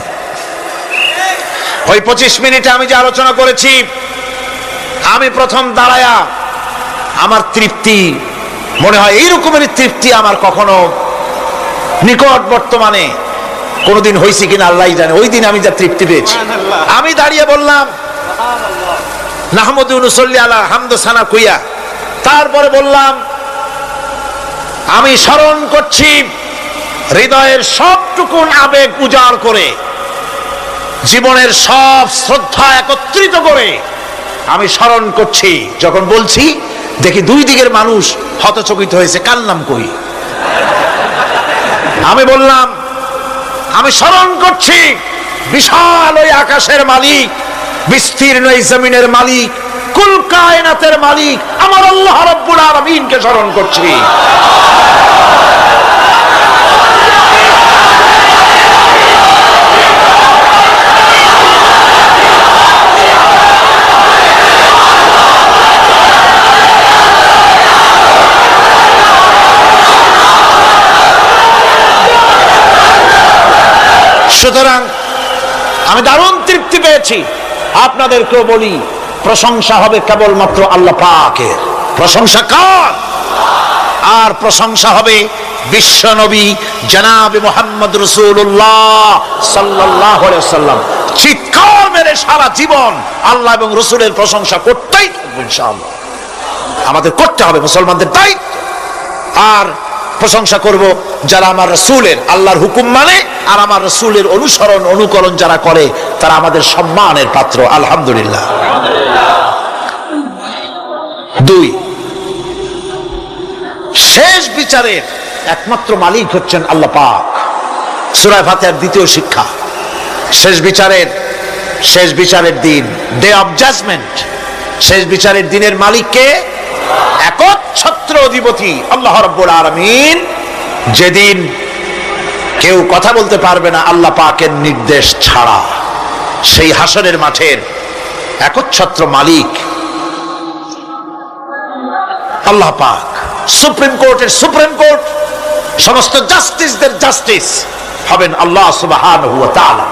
ওই 25 মিনিটে আমি যে আলোচনা করেছি, আমি প্রথম দাঁড়ায়া আমার তৃপ্তি, মনে হয় এই রকমের তৃপ্তি আমার কখনো নিকট বর্তমানে কোনদিন হয়েছে কিনা আল্লাহ জানে। ওই দিন আমি যা তৃপ্তি পেয়েছি, আমি দাঁড়িয়ে বললাম নাহমাদু নুসাল্লি আলা হামদ সানা কুইয়া। তারপরে বললাম, আমি স্মরণ করছি হৃদয়ের সবটুকুন আবেগ উজাড় করে, জীবনের সব শ্রদ্ধা একত্রিত করে আমি স্মরণ করছি। যখন বলছি, দেখি 2 দিকের মানুষ হতচকিত হয়েছে, কার নাম কই? আমি বললাম, আমি স্মরণ করছি বিশাল ওই আকাশের মালিক, বিস্তীর্ণ এই জমিনের মালিক, কুল কায়নাতের মালিক আমার আল্লাহ রাব্বুল আলামিনকে স্মরণ করছি। সুতরাং আমি দারুণ তৃপ্তি পেয়েছি। আপনাদেরকেও বলি, প্রশংসা হবে কেবলমাত্র আল্লাহ পাকের। প্রশংসা কার? আর প্রশংসা হবে বিশ্ব নবী জনাবে মুহাম্মদ রাসূলুল্লাহ সাল্লাল্লাহু আলাইহি ওয়াসাল্লাম। চিৎকার মেরে সারা জীবন আল্লাহ এবং রাসূলের প্রশংসা করতেই থাকবো ইনশাআল্লাহ। আমাদের করতে হবে, মুসলমানদের দায়িত্ব। আর প্রশংসা করব যারা আমার রাসূলের, আল্লাহর হুকুম মানে আর আমার রাসূলের অনুসরণ অনুকরণ যারা করে, তারা আমাদের সম্মানের পাত্র। আলহামদুলিল্লাহ। 2, শেষ বিচারের একমাত্র মালিক হচ্ছেন আল্লাহ পাক। সূরা ফাতিহার 2য় শিক্ষা, শেষ বিচারের দিন, ডে অফ জাজমেন্ট, শেষ বিচারের দিনের মালিককে একচ্ছত্র অধিপতি আল্লাহ রাব্বুল আলামিন। যেদিন কেউ কথা বলতে পারবে না আল্লাহ পাকের নির্দেশ ছাড়া, সেই হাসরের মাঠের একচ্ছত্র মালিক আল্লাহ পাক। সুপ্রিম কোর্টের সুপ্রিম কোর্ট, সমস্ত জাস্টিসদের জাস্টিস হবেন আল্লাহ সুবহানাহু ওয়া তাআলা।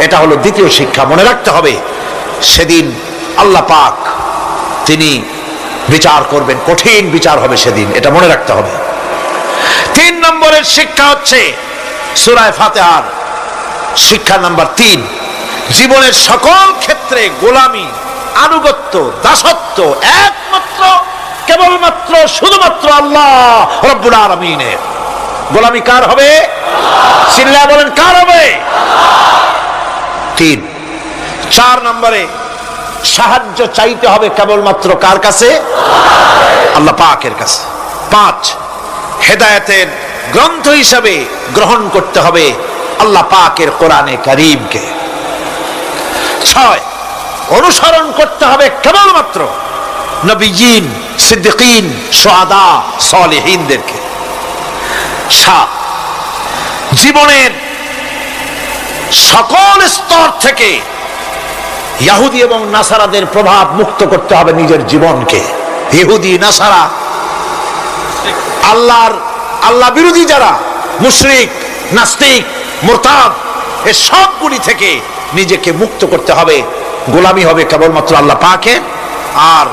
এটা হলো 2য় শিক্ষা, মনে রাখতে হবে। সেদিন আল্লাহ পাক তিনি বিচার করবেন, কঠিন বিচার হবে সেদিন, এটা মনে রাখতে হবে। 3 নম্বরের শিক্ষা হচ্ছে সূরা ফাতিহার শিক্ষা নাম্বার 3, জীবনের সকল ক্ষেত্রে গোলামি, আনুগত্য, দাসত্ব একমাত্র কেবলমাত্র শুধুমাত্র আল্লাহ রব্বুল আলামিনের। গোলামি কার হবে? চিল্লায়া বলেন, কার হবে? 3। 4 নম্বরে সাহায্য চাইতে হবে কেবলমাত্র কার কাছে? আল্লাহ পাকের কাছে। 5, হেদায়েতের গ্রন্থ হিসাবে গ্রহণ করতে হবে আল্লাহ পাকের কোরআনে কারীমকে। 6, অনুসরণ করতে হবে কেবলমাত্র নবীয়িন, সিদ্দিকিন, শুহাদা, সালেহিনদেরকে। 7, জীবনের সকল স্তর থেকে ইহুদি এবং নাসারাদের প্রভাব মুক্ত করতে হবে নিজের জীবনকে। ইহুদি, নাসারা, আল্লাহ বিরোধী যারা মুশরিক, নাস্তিক, মুরতাদ, এই সবগুলি থেকে নিজেকে মুক্ত করতে হবে। গোলামি হবে কেবলমাত্র আল্লাহ পাকের। আর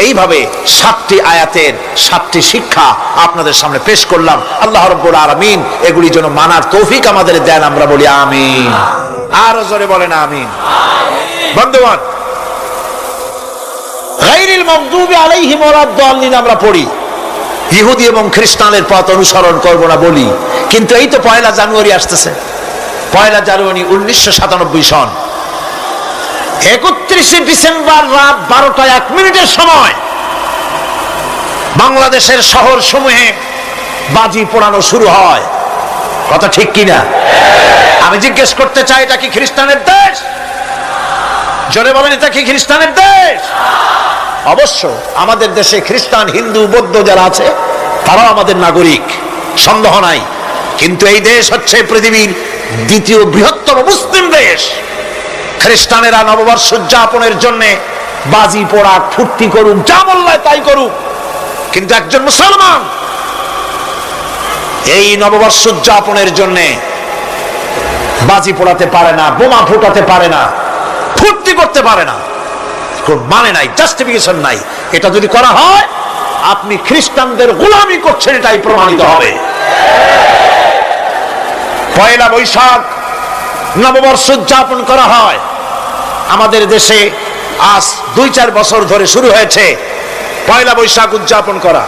এইভাবে 7টি আয়াতের 7টি শিক্ষা আপনাদের সামনে পেশ করলাম। আল্লাহ রাব্বুল আলামিন এগুলি যেন মানার তৌফিক আমাদের দেন, আমরা বলি আমিন। আরো জোরে বলেন আমিন। বন্ধুগণ, গায়রিল মাগদুবি আলাইহিম ওয়ালাদ-দাল্লিন আমরা পড়ি, ইহুদি এবং খ্রিস্টানের পথ অনুসরণ করব না বলি, কিন্তু এই তো 1 জানুয়ারি আসতেছে। 1 জানুয়ারি 1997 সন 31 ডিসেম্বর রাত 12টা 1 মিনিটের সময় বাংলাদেশের শহর সমূহে বাজি পোড়ানো শুরু হয়। কথা ঠিক কিনা? আমি জিজ্ঞেস করতে চাই, এটা কি খ্রিস্টানের দেশ? জোরে বলেন, এটা কি খ্রিস্টানের দেশ? অবশ্য আমাদের দেশে খ্রিস্টান, হিন্দু, বৌদ্ধ যারা আছে তারাও আমাদের নাগরিক, সন্দেহ নাই। কিন্তু এই দেশ হচ্ছে পৃথিবীর 2য় বৃহত্তম মুসলিম দেশ। খ্রিস্টানেরা নববর্ষ উদযাপনের জন্য বাজি পোড়াক, ফুর্তি করুক, যা বললায় তাই করুক, কিন্তু একজন মুসলমান এই নববর্ষ উদযাপনের জন্য বাজি পোড়াতে পারে না, বোমা ফুটাতে পারে না, ফুর্তি করতে পারে না। মানে নাই, জাস্টিফিকেশন নাই। এটা যদি করা হয় আপনি খ্রিস্টানদের গোলামি করছেন, এটাই প্রমাণিত হবে। 1 বৈশাখ নববর্ষ উদযাপন করা হয় আমাদের দেশে। আজ 2-4 বছর ধরে শুরু হয়েছে 1 বৈশাখ উদযাপন করা।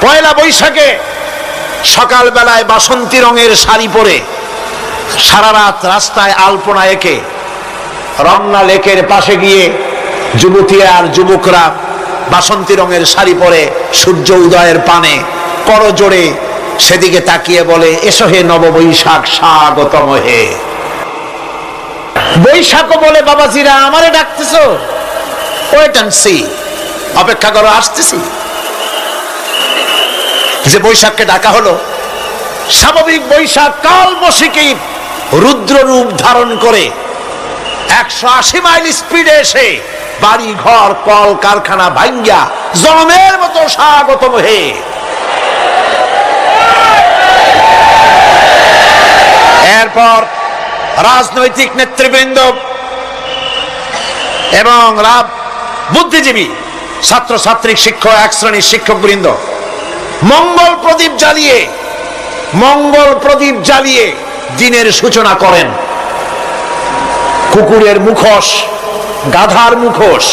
1 বৈশাখে সকাল বেলায় বাসন্তী রঙের শাড়ি পরে সারা রাত রাস্তায় আলপনা এঁকে রমনা লেকের পাশে গিয়ে যুবতী আর যুবকরা বাসন্তী রঙের শাড়ি পরে সূর্য উদয়ের পানে করজোড়ে সেদিকে তাকিয়ে বলে, এসো হে নববৈশাখ, স্বাগতম হে। বৈশাখ বলে, বাবাজিরা আমারে ডাকতেছো? ওয়েট এন্ড সি, অপেক্ষা করো, আসতেছি। যে বৈশাখকে ডাকা হলো, স্বাভাবিক বৈশাখ কাল বৈশাখী রুদ্র রূপ ধারণ করে 180 মাইল স্পিডে এসে বাড়ি ঘর কল কারখানা ভাঙ্গা জমের মতো স্বাগতম হে। এরপর রাজনৈতিক নেতৃবৃন্দ এবং বুদ্ধিজীবী, ছাত্রছাত্রী, শিক্ষক, 1 শ্রেণীর শিক্ষক বৃন্দ মঙ্গল প্রদীপ জ্বালিয়ে দিনের সূচনা করেন। কুকুরের মুখোশ, গাধার মুখোশ,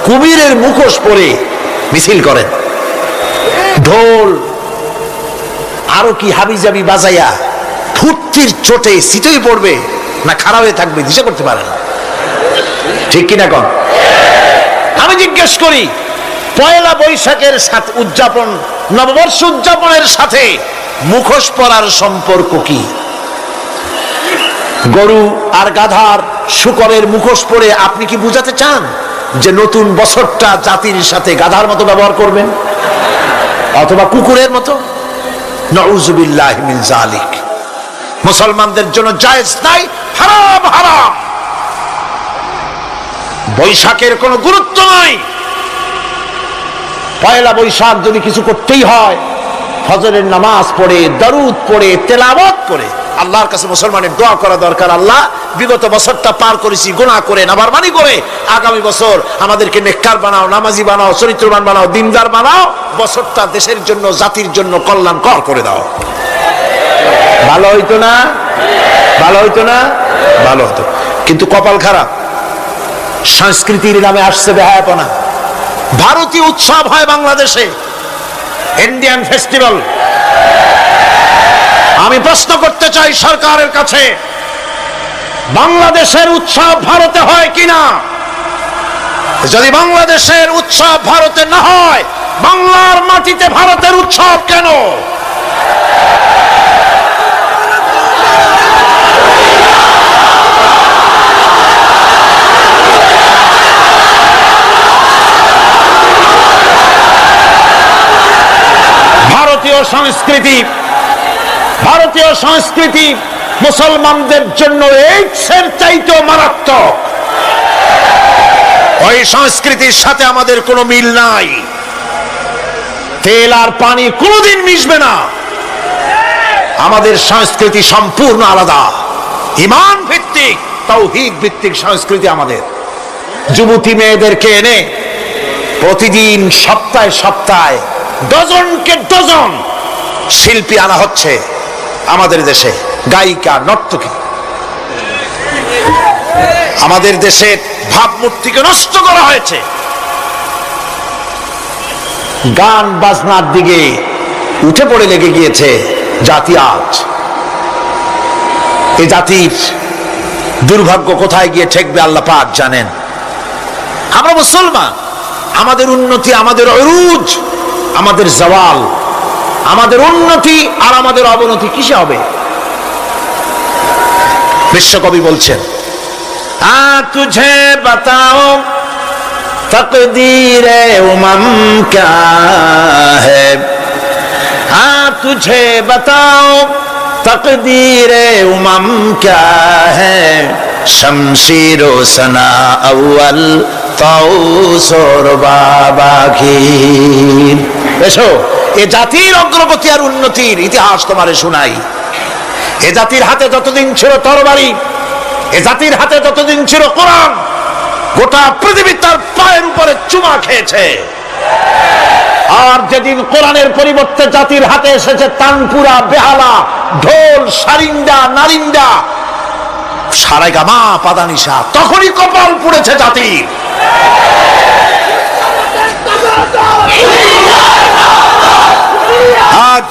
কুমিরের মুখোশ পরে মিছিল করেন। ঢোল আরো কি হাবিজাবি বাজাইয়া ফুর্তির চোটে শীতই পড়বে না খারাপ হয়ে থাকবে দিশা করতে পারে না। ঠিক কিনা কোন? আমি জিজ্ঞেস করি, 1 বৈশাখের সাথে উদযাপন, নববর্ষ উদযাপনের সাথে মুখোশ পরার সম্পর্ক কি? গরু আর গাধার শুকরের মুখোশ পরে আপনি কি বুঝাতে চান যে নতুন বছরটা জাতির সাথে গাধার মতো ব্যবহার করবেন অথবা কুকুরের মতো? নাউযুবিল্লাহি মিন যালিক। মুসলমানদের জন্য জায়েজ নাই, হারাম হারাম। বৈশাখের কোনো গুরুত্ব নাই। 1 বৈশাখ যদি কিছু করতেই হয়, ফজরের নামাজ পড়ে, দরুদ পড়ে, তেলাওয়াত করে আল্লাহর কাছে মুসলমানের দোয়া করা দরকার। আল্লাহ, বিগত বছরটা পার করেছি গুনাহ করে, নাফরমানি করে, আগামী বছর আমাদেরকে নেককার বানাও, নামাজি বানাও, চরিত্রবান বানাও, দিনদার বানাও, বছরটা দেশের জন্য, জাতির জন্য কল্যাণকর করে দাও। ভালো হইতো না? ভালো হইতো না? ভালো হতো। কিন্তু কপাল খারাপ, সংস্কৃতির নামে আসছে বেহায়াপনা। ভারতীয় উৎসব হয় বাংলাদেশে, ইন্ডিয়ান ফেস্টিভ্যাল। আমি প্রশ্ন করতে চাই সরকারের কাছে, বাংলাদেশের উৎসব ভারতে হয় কিনা? যদি বাংলাদেশের উৎসব ভারতে না হয়, বাংলার মাটিতে ভারতের উৎসব কেন? ভারতীয় সংস্কৃতি মুসলমানদের জন্য এইডসের চাইতেও মারাত্মক। ওই সংস্কৃতির সাথে আমাদের কোনো মিল নাই। তেল আর পানি কোনোদিন মিশবে না। আমাদের সংস্কৃতি সম্পূর্ণ আলাদা, ঈমান ভিত্তিক, তাওহীদ ভিত্তিক সংস্কৃতি আমাদের। যুবতী মেয়েদেরকে এনে প্রতিদিন সপ্তাহে সপ্তাহে ডজনকে ডজন শিল্পী আনা হচ্ছে আমাদের দেশে, গায়িকা, নর্তকী। আমাদের দেশের ভাবমূর্তিকে নষ্ট করা হয়েছে। গান বাজনার দিকে উঠে পড়ে লেগে গিয়েছে জাতি আজ। এই জাতির দুর্ভাগ্য কোথায় গিয়ে ঠেকবে আল্লাহ পাক জানেন। আমরা মুসলমান, আমাদের উন্নতি, আমাদের অরুজ, আমাদের জওয়াল, আমাদের উন্নতি আর আমাদের অবনতি কিসে হবে? বিশ্বকবি বলছেন, তুঝে বাতাও তকদীর উমম ক্যা হ্যায়, তুঝে বাতাও তকদীর উমম ক্যা হ্যায়, শমশীর ও সনা আউয়াল তাউস और বাবাখির। এসো, এ জাতির অগ্রগতি আর উন্নতির ইতিহাস তোমারে শোনাই। এ জাতির হাতে যতদিন ছিল তরবারি, এ জাতির হাতে যতদিন ছিল কোরআন, গোটা পৃথিবী তার পায়ের উপরে চুমা খেয়েছে। আর যেদিন কোরআনের পরিবর্তে জাতির হাতে এসেছে তানপুরা, বেহালা, ঢোল, সারিন্দা, নারিন্দা, সারেগামা, পাদানিশা, তখনই কপাল পুড়েছে জাতির। আজ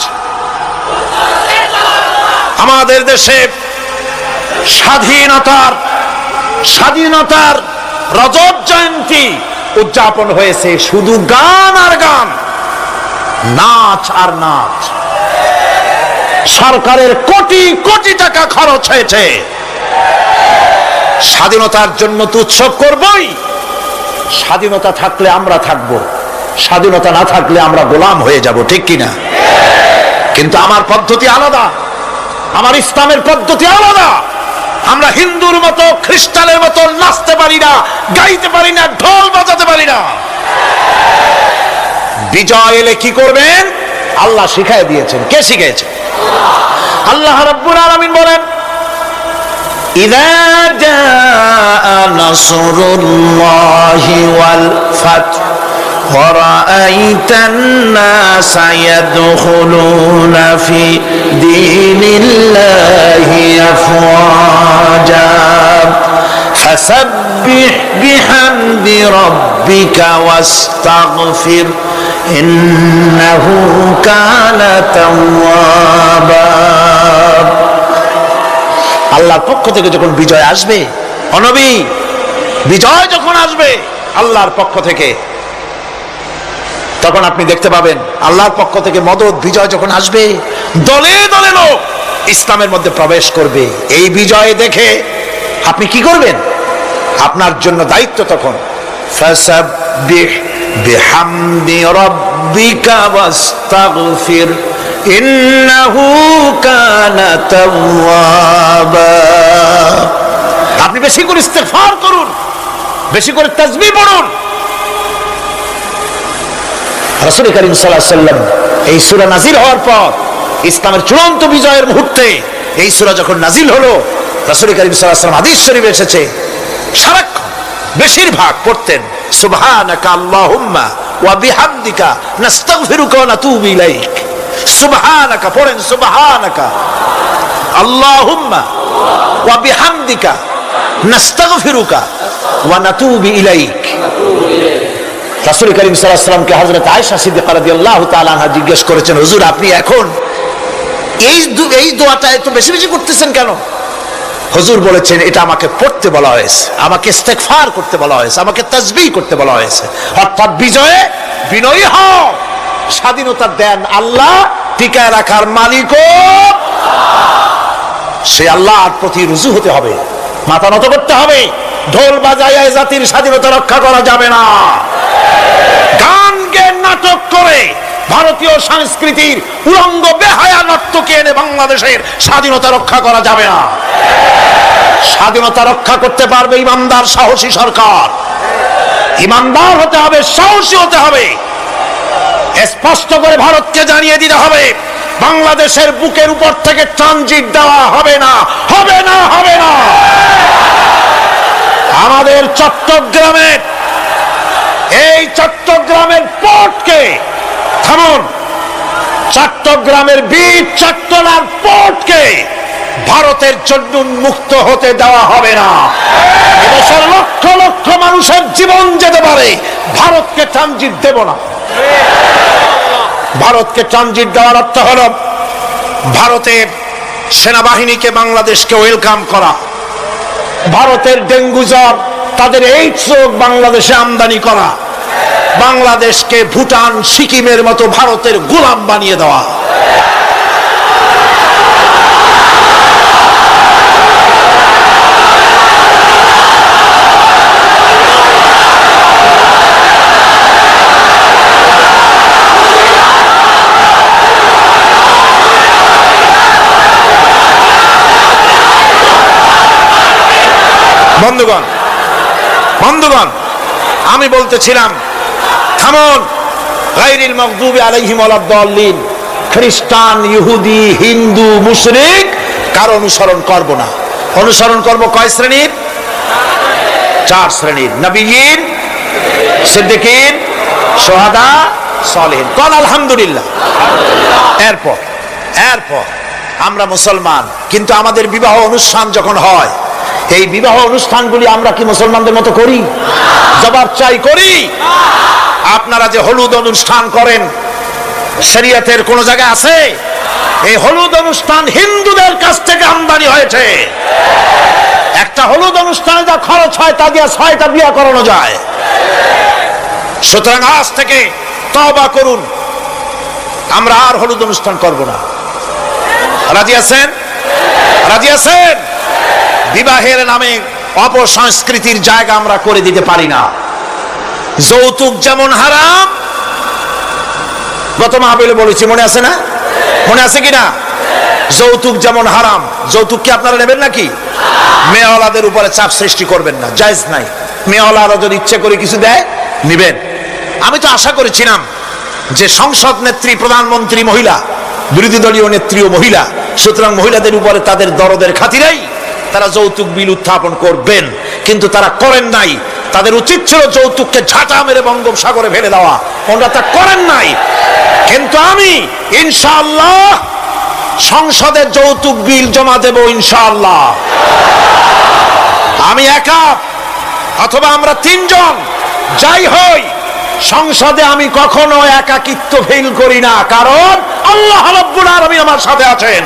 আমাদের দেশে স্বাধীনতার রজত জয়ন্তী উদযাপন হয়েছে, শুধু গান আর গান, নাচ আর নাচ। সরকারের কোটি কোটি টাকা খরচ হয়েছে। স্বাধীনতার জন্য তো উৎসব করবই। স্বাধীনতা থাকলে আমরা থাকব, স্বাধীনতা না থাকলে আমরা গোলাম হয়ে যাব, ঠিক কিনা? কিন্তু আমার পদ্ধতি আলাদা, আমার ইসলামের পদ্ধতি আলাদা। আমরা হিন্দুর মতো, খ্রিস্টানের মতো নাচতে পারি না, গাইতে পারি না, ঢোল বাজাতে পারি না। বিজয় এলে কি করবেন আল্লাহ শিখাই দিয়েছেন। কে শিখিয়েছে? আল্লাহ রাব্বুল আলামিন বলেন, ইযা জাআ নাসরুল্লাহি ওয়াল ফাতহ ওয়া রাআইতান নাসা ইয়াদখুলুনা ফি দীনিল্লাহি আফওয়াজা ফাসাব্বিহ বিহামদি রাব্বিকা ওয়াস্তাগফির ইন্নাহু কানা তাওয়াবা। আল্লাহর পক্ষ থেকে যখন বিজয় আসবে, নবী, বিজয় যখন আসবে আল্লাহর পক্ষ থেকে, তখন আপনি দেখতে পাবেন আল্লাহর পক্ষ থেকে মদদ, বিজয় যখন আসবে, দলে দলে লোক ইসলামের মধ্যে প্রবেশ করবে। এই বিজয় দেখে আপনি কি করবেন? আপনার জন্য দায়িত্ব তখন, ফাসাব্বিহ বিহামদি রাব্বিকা ওয়াস্তাগফির ইন্নাহু কানা তাওয়াবা। আপনি বেশি করে ইস্তেগফার করুন, বেশি করে তাসবিহ পড়ুন। রাসূল করিম সাল্লাল্লাহু আলাইহি ওয়াসাল্লাম এই সূরা নাযিল হওয়ার পর, ইসলামের চূড়ান্ত বিজয়ের মুহূর্তে এই সূরা যখন নাযিল হলো, রাসূল করিম সাল্লাল্লাহু আলাইহি ওয়াসাল্লাম হাদিস শরীফে এসেছে, সারাক্ষণ বেশিরভাগ পড়তেন সুবহানাকা আল্লাহুম্মা ওয়া বিহামদিকা নাস্তাগফিরুকা ওয়া নাতুবু ইলাইক। সুবহানাকা পড়েন, সুবহানাকা আল্লাহুম্মা ওয়া বিহামদিকা নাস্তাগফিরুকা ওয়া নাতুবু ইলাইক। রাসূল করিম সাল্লাল্লাহু আলাইহি ওয়াসাল্লামকে হযরত আয়েশা সিদ্দিকা রাদিয়াল্লাহু তাআলা আনহা জিজ্ঞেস করেছেন, হুজুর আপনি এখন এই দোয়াটা এত বেশি বেশি করতেছেন কেন? হুজুর বলেছেন, এটা আমাকে পড়তে বলা হয়েছে, আমাকে ইস্তেগফার করতে বলা হয়েছে, আমাকে তাসবিহ করতে বলা হয়েছে। অর্থাৎ বিজয়ে বিনয়ী হও, স্বাধীনতা দেন আল্লাহ, টিকায় রাখার মালিকও সে আল্লাহর প্রতি রুজু হতে হবে, মাথা নত করতে হবে। ঢোল বাজায় জাতির স্বাধীনতা রক্ষা করা যাবে না। গান গে নাটক করে ভারতীয় সংস্কৃতির উলঙ্গ বেহায়া নর্তকী এনে বাংলাদেশের স্বাধীনতা রক্ষা করা যাবে না। স্বাধীনতা রক্ষা করতে পারবে ইমানদার সাহসী সরকার। ইমানদার হতে হবে, সাহসী হতে হবে। স্পষ্ট করে ভারতকে জানিয়ে দিতে হবে, বাংলাদেশের বুকের উপর থেকে ট্রানজিট দেওয়া হবে না, হবে না, হবে না। আমাদের চট্টগ্রামের পোর্টকে থামুন, চট্টগ্রামের বীর চট্টলার পোর্টকে ভারতের জন্য উন্মুক্ত হতে দেওয়া হবে না। এদেশের লক্ষ লক্ষ মানুষের জীবন যেতে পারে, ভারতকে ট্রানজিট দেব না। ভারতকে ট্রানজিট দেওয়ার অর্থ হল ভারতের সেনাবাহিনীকে বাংলাদেশকে ওয়েলকাম করা, ভারতের ডেঙ্গু জ্বর, তাদের এইডস রোগ বাংলাদেশে আমদানি করা, বাংলাদেশকে ভুটান সিকিমের মতো ভারতের গোলাম বানিয়ে দেওয়া। বন্ধুগণ, বন্ধুগণ, আমি বলতেছিলাম থামুন। গায়রিল মাগদুবি আলাইহিম ওয়ালাদ-দাল্লিন, খ্রিস্টান, ইহুদি, হিন্দু, মুশরিক কারো অনুসরণ করব না। অনুসরণ করব কয় শ্রেণীর? 4 শ্রেণীর। নবিয়্যিন, সিদ্দিকিন, শুহাদা, সালেহিন। কোন আলহামদুলিল্লাহ। এরপর আমরা মুসলমান, কিন্তু আমাদের বিবাহ অনুষ্ঠান যখন হয়, এই বিবাহ অনুষ্ঠানগুলি আমরা কি মুসলমানদের মতো করি? জবাব চাই, করি? আপনারা যে হলুদ অনুষ্ঠান করেন, শরীয়তের কোন জায়গায় আছে? এই হলুদ অনুষ্ঠান হিন্দুদের কাছ থেকে আমদানি হয়েছে। একটা হলুদ অনুষ্ঠানে যা খরচ হয় তা দিয়ে 6টা বিয়ে করানো যায়। সুতরাং আজ থেকে তওবা করুন, আমরা আর হলুদ অনুষ্ঠান করব না। রাজি আছেন? রাজি আছেন? বিবাহের নামে অপসংস্কৃতির জায়গা আমরা করে দিতে পারি না। যৌতুক যেমন হারাম, গত মাহফিলে বলেছি, মনে আছে না? মনে আছে কিনা? যৌতুক যেমন হারাম, যৌতুক কি আপনারা নেবেন নাকি? মেয়েওয়ালাদের উপরে চাপ সৃষ্টি করবেন না, জায়েজ নাই। মেয়েওয়ালারা যদি ইচ্ছে করে কিছু দেয়, নিবেন। আমি তো আশা করেছিলাম যে সংসদ নেত্রী, প্রধানমন্ত্রী মহিলা, বিরোধী দলীয় নেত্রীও মহিলা, সুতরাং মহিলাদের উপরে তাদের দরদের খাতিরেই তারা যৌতুক বিল উত্থাপন করবেন, কিন্তু তারা করেন নাই। তাদের উচিত ছিল যৌতুককে ঝাঁটা মেরে বঙ্গোপসাগরে ফেলে দেওয়া, ওনারা তা করেন নাই। কিন্তু আমি ইনশাআল্লাহ সংসদে যৌতুক বিল জমা দেব ইনশাআল্লাহ। আমি একা অথবা আমরা 3 জন যাই হই, সংসদে আমি কখনো একাকিত্ব ফিল করি না, কারণ আল্লাহ রাব্বুল আলামিন আমার সাথে আছেন।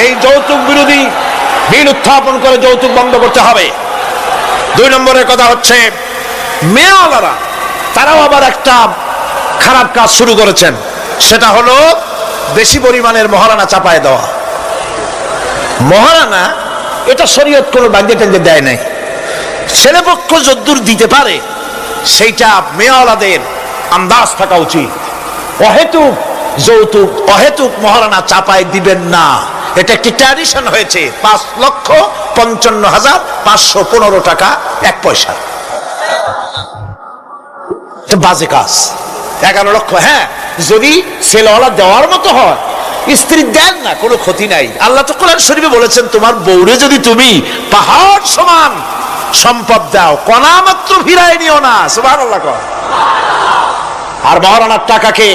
এই যৌতুক বিরোধী বিল উত্থাপন করে যৌতুক বন্ধ করতে হবে। 2 নম্বরের কথা হচ্ছে, মেয়েওয়ালারা তারাও আবার একটা খারাপ কাজ শুরু করেছেন, সেটা হলো বেশি পরিমাণের মহারানা চাপায় দেওয়া। মহারানা এটা শরীয়ত কোনো বাধ্যে টেন্দে দেয় নাই। ছেলেপক্ষ যদ্দূর দিতে পারে সেইটা মেয়েওয়ালাদের আন্দাজ থাকা উচিত। অহেতুক যৌতুক, অহেতুক মহারানা চাপায় দিবেন না। এটা একটি ট্র্যাডিশন হয়েছে। 5,55,515 টাকা 1 পয়সা, বাজে কাজ। 11 লক্ষ, হ্যাঁ, যদি ছেলেওয়ালা দেওয়ার মতো হয়, স্ত্রী দেন না, কোনো ক্ষতি নাই। আল্লাহ তো কোরআন শরীফে বলেছেন, তোমার বউরে যদি তুমি পাহাড় সমান সম্পদ দাও, কণা মাত্র ফিরায় নিও না। সুবহানাল্লাহ। আর মহারানার টাকাকে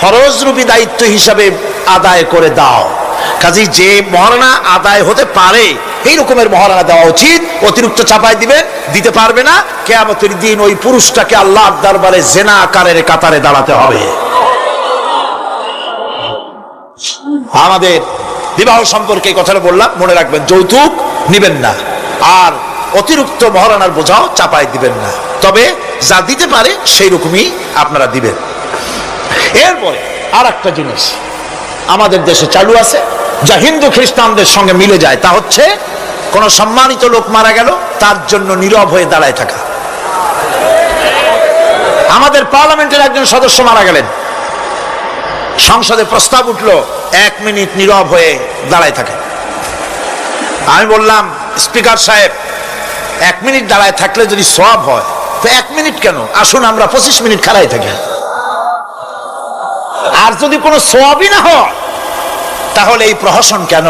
ফরজরূপী দায়িত্ব হিসাবে আদায় করে দাও। কাজেই যে মহারণা আদায় হতে পারে এই রকমের মহারণা দেওয়া উচিত। অতিরিক্ত চাপাই দিতে পারবে না। কিয়ামতের দিন ওই পুরুষটাকে আল্লাহর দরবারে জেনাকারের কাতারে দাঁড়াতে হবে। আমাদের বিবাহ সম্পর্কে এই কথাটা বললাম, মনে রাখবেন, যৌতুক নিবেন না আর অতিরিক্ত মহারণার বোঝাও চাপাই দিবেন না, তবে যা দিতে পারে সেই রকমই আপনারা দিবেন। এরপরে আর একটা জিনিস আমাদের দেশে চালু আছে, যা হিন্দু খ্রিস্টানদের সঙ্গে মিলে যায়, তা হচ্ছে কোন সম্মানিত লোক মারা গেল তার জন্য নীরব হয়ে দাঁড়ায় থাকা। আমাদের পার্লামেন্টের একজন সদস্য মারা গেলেন, সংসদে প্রস্তাব উঠল 1 মিনিট নীরব হয়ে দাঁড়ায় থাকে। আমি বললাম, স্পিকার সাহেব, 1 মিনিট দাঁড়ায় থাকলে যদি সওয়াব হয় তো 1 মিনিট কেন, আসুন আমরা 25 মিনিট খাড়াই থাকি। আর যদি কোনো সওয়াবই না হয় তাহলে এই প্রহসন কেন?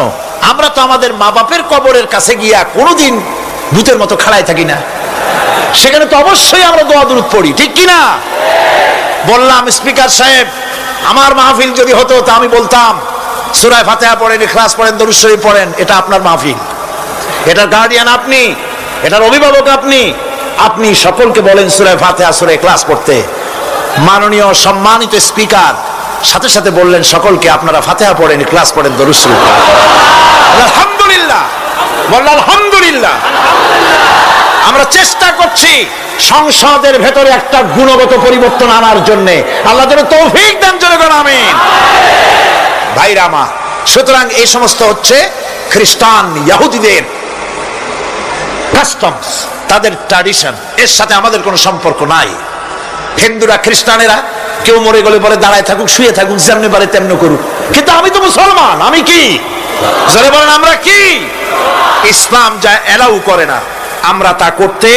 আমরা তো আমাদের মা বাপের কবরের কাছে গিয়া কোনোদিন ভূতের মতো খাড়াই থাকি না, সেখানে তো অবশ্যই আমরা দোয়া দুরূদ পড়ি, ঠিক কিনা? বললাম, স্পিকার সাহেব, আমার মাহফিল যদি হতো তা আমি বলতাম সূরা ফাতিহা পড়েন, ইখলাস পড়েন, দরুদ শরীফ পড়েন, এটা আপনার মাহফিল, এটার গার্ডিয়ান আপনি, এটার অভিভাবক আপনি, আপনি সকলকে বলেন সূরা ফাতিহা সূরা ইখলাস পড়তে। মাননীয় সম্মানিত স্পিকার সাথে সাথে বললেন সকলকে, আপনারা ফাতিহা পড়েন, ইখলাস পড়েন, দরুদ শরীফ পড়েন। আলহামদুলিল্লাহ, বললেন আলহামদুলিল্লাহ। আমরা চেষ্টা করছি সংসদের ভেতরে একটা গুণগত পরিবর্তন আনার জন্য। আল্লাহ যেন তৌফিক দান, জোরে বলেন আমিন। ভাইরা আমার, সুতরাং এই সমস্ত হচ্ছে খ্রিস্টান ইহুদিদের কাস্টমস, তাদের ট্র্যাডিশন, এর সাথে আমাদের কোনো সম্পর্ক নাই। হিন্দুরা খ্রিস্টানেরা কেউ মরে গেলে পরে দাঁড়ায় থাকুক, শুয়ে থাকুক, যেমনি পারে তেমনি করুক, কিন্তু আমি তো মুসলমান, আমি কি? জোরে বলেন আমরা কি? ইসলাম যা এলাউ করে না আমরা তা করতে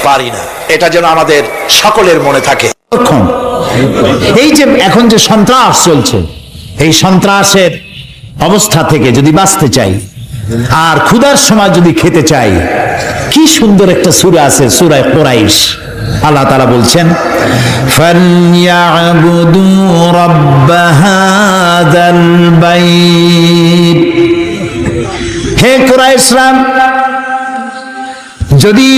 পারি না, এটা যেন আমাদের সকলের মনে থাকে। এই যে এখন যে সন্ত্রাস চলছে, এই সন্ত্রাসের অবস্থা থেকে যদি বাঁচতে চাই আর ক্ষুধার সময় যদি খেতে চাই, কি সুন্দর একটা সূরা আছে, সূরা কুরাইশ। আল্লাহ তাআলা বলছেন, ফালইয়াবুদু রাব্ব হাযাল বাইত। হে কুরাইশরা, যদি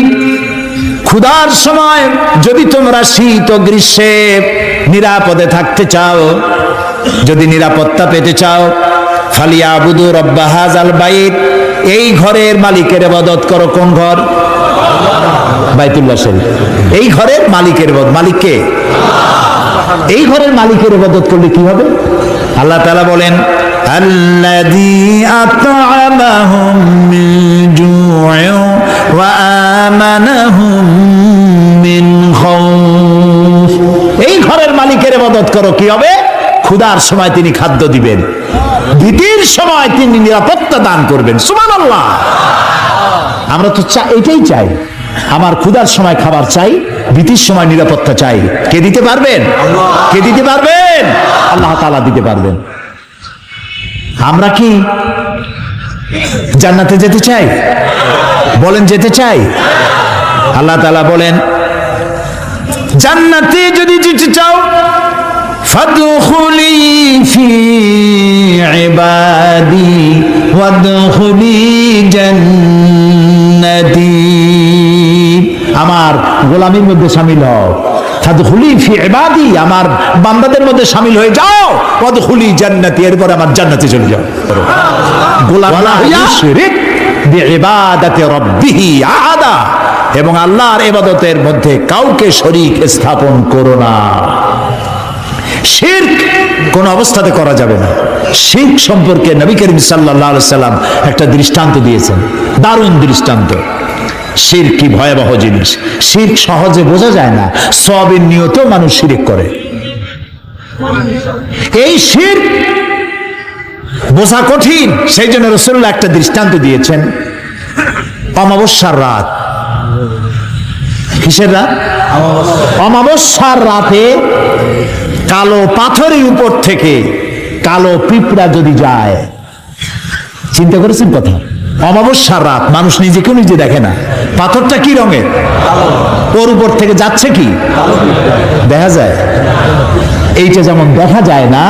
ক্ষুধার সময় যদি তোমরা শীত ও গ্রীষ্মে নিরাপদে থাকতে চাও, যদি নিরাপত্তা পেতে চাও, ফালিয়াবুদু রাব্ব হাযাল বাইত, এই ঘরের মালিকের ইবাদত করো। কোন ঘর? বাইতুল্লাহ শরীফ। এই ঘরের মালিকের ইবাদত, মালিক কে? এই ঘরের মালিকের ইবাদত করলে কি হবে? আল্লাহ তাআলা বলেন, আল্লাযী আত'আমাহুম মিন জু'ইন ওয়া আমানাহুম মিন খাউফ। এই ঘরের মালিকের ইবাদত করো, কি হবে? ক্ষুধার সময় তিনি খাদ্য দিবেন, ভীতির সময় তিনি নিরাপত্তা দান করবেন। সুবহানাল্লাহ। আমরা তো এটাই চাই, আমার ক্ষুধার সময় খাবার চাই, ভীতির সময় নিরাপত্তা চাই। কে দিতে পারবেন? কে দিতে পারবেন? আল্লাহ তাআলা দিতে পারবেন। আমরা কি জান্নাতে যেতে চাই? বলেন, যেতে চাই? আল্লাহ তাআলা বলেন, জান্নাতে যদি যেতে চাও, ফাদখুলি ফি ইবাদি ওয়াদখুলি জান্নাতি। আমার গোলামীর মধ্যে শামিল হও। ফাদখুলি ফি ইবাদি, আমার বান্দাদের মধ্যে শামিল হয়ে যাও। ওয়াদখুলি জান্নাতি, এরপর আমার জান্নাতে চলে যাও। গোলাম না হইয়া শিরক বিইবাদাতি রাব্বিহি আহাদা, এবং আল্লাহর ইবাদতের মধ্যে কাউকে শরীক স্থাপন করো না। শিরক কোন অবস্থাতে করা যাবে না। শিরক সম্পর্কে নবী করিম সাল্লাল্লাহু আলাইহি সাল্লাম একটা দৃষ্টান্ত দিয়েছেন, দারুণ দৃষ্টান্ত। শিরক কি ভয়াবহ জিনিস। শিরক সহজে বোঝা যায় না, সওয়াবের নিয়তেও মানুষ শিরক করে। এই শিরক বোঝা কঠিন, সেই জন্য রাসূলুল্লাহ একটা দৃষ্টান্ত দিয়েছেন। অমাবস্যার রাত, কিসের রাত? অমাবস্যার রাতে কালো পাথরের উপর থেকে কালো পিঁপড়া যদি যায়, চিন্তা করেছেন কথা? অমাবস্যার রাত, মানুষ নিজেকেও নিজে দেখে না, পাথরটা কি রঙের, ওর উপর থেকে যাচ্ছে কি দেখা যায়? এইটা যেমন দেখা যায় না,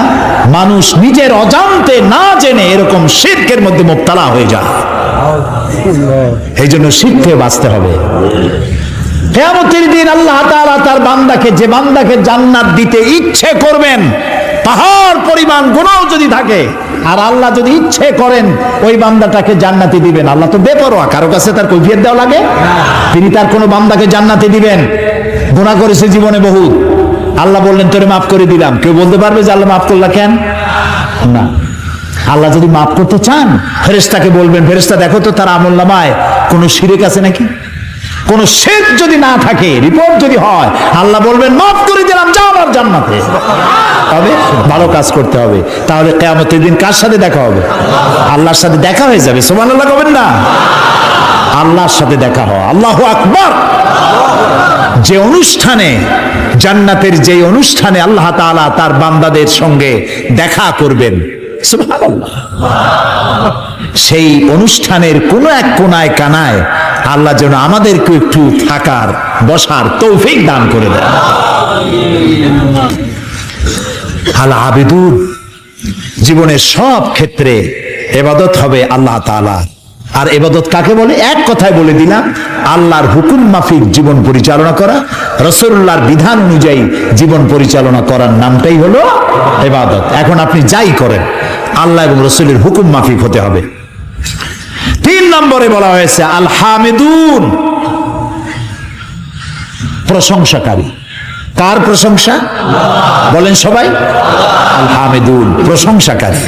মানুষ নিজের অজান্তে না জেনে এরকম শিরকের মধ্যে মুবতালা হয়ে যায়। এই জন্য শিরকে বাঁচতে হবে। কিয়ামতের দিন আল্লাহ তাআলা তার বান্দাকে, যে বান্দাকে জান্নাত দিতে ইচ্ছে করবেন, পাহাড় পরিমাণ গুনাহ যদি থাকে, আর আল্লাহ যদি ইচ্ছে করেন ওই বান্দাটাকে জান্নাতি দিবেন। আল্লাহ তো বেপরোয়া, কারো কাছে তার কৈফিয়ত দেওয়া লাগে? তিনি তার কোনো বান্দাকে জান্নাতি দিবেন। গুনাহ করেছে জীবনে বহুত, আল্লাহ বললেন তোরে মাফ করে দিলাম। কেউ বলতে পারবে যে আল্লাহ মাফ করলা কেন? না। আল্লাহ যদি মাফ করতে চান, ফেরেশতাকে বলবেন, ফেরেশতা দেখো তো তার আমলনামায় কোনো শিরক আছে নাকি। কোন শিরক যদি না থাকে, রিপোর্ট যদি হয়, আল্লাহ বলবেন মাফ করে দিলাম, যাও আমার জান্নাতে। তবে ভালো কাজ করতে হবে। তাহলে কিয়ামতের দিন কার সাথে দেখা হবে? আল্লাহর সাথে দেখা হয়ে যাবে। সুবহানাল্লাহ বলবেন না? আল্লাহর সাথে দেখা হয়। আল্লাহু আকবার। যে অনুষ্ঠানে, জান্নাতের যে অনুষ্ঠানে আল্লাহ তাআলা তার বান্দাদের সঙ্গে দেখা করবেন, সুবহানাল্লাহ, সেই অনুষ্ঠানের কোন এক কোনায় কানায় আল্লাহ যেন আমাদেরকে একটু থাকার, বসার তৌফিক দান করে দেন। আল আবিদুন, জীবনের সব ক্ষেত্রে ইবাদত হবে আল্লাহ তাআলা। আর ইবাদত কাকে বলে? এক কথায় বলে দিলাম, আল্লাহর হুকুম মাফিক জীবন পরিচালনা করা, রাসূলুল্লাহর বিধান অনুযায়ী জীবন পরিচালনা করার নামটাই হলো ইবাদত। এখন আপনি যাই করেন, আল্লাহ এবং রাসূলের হুকুম মাফিক হতে হবে। 3 নম্বরে বলা হয়েছে আল হামিদুন, প্রশংসাকারী। কার প্রশংসা? বলেন সবাই। আল হামিদুন, প্রশংসাকারী।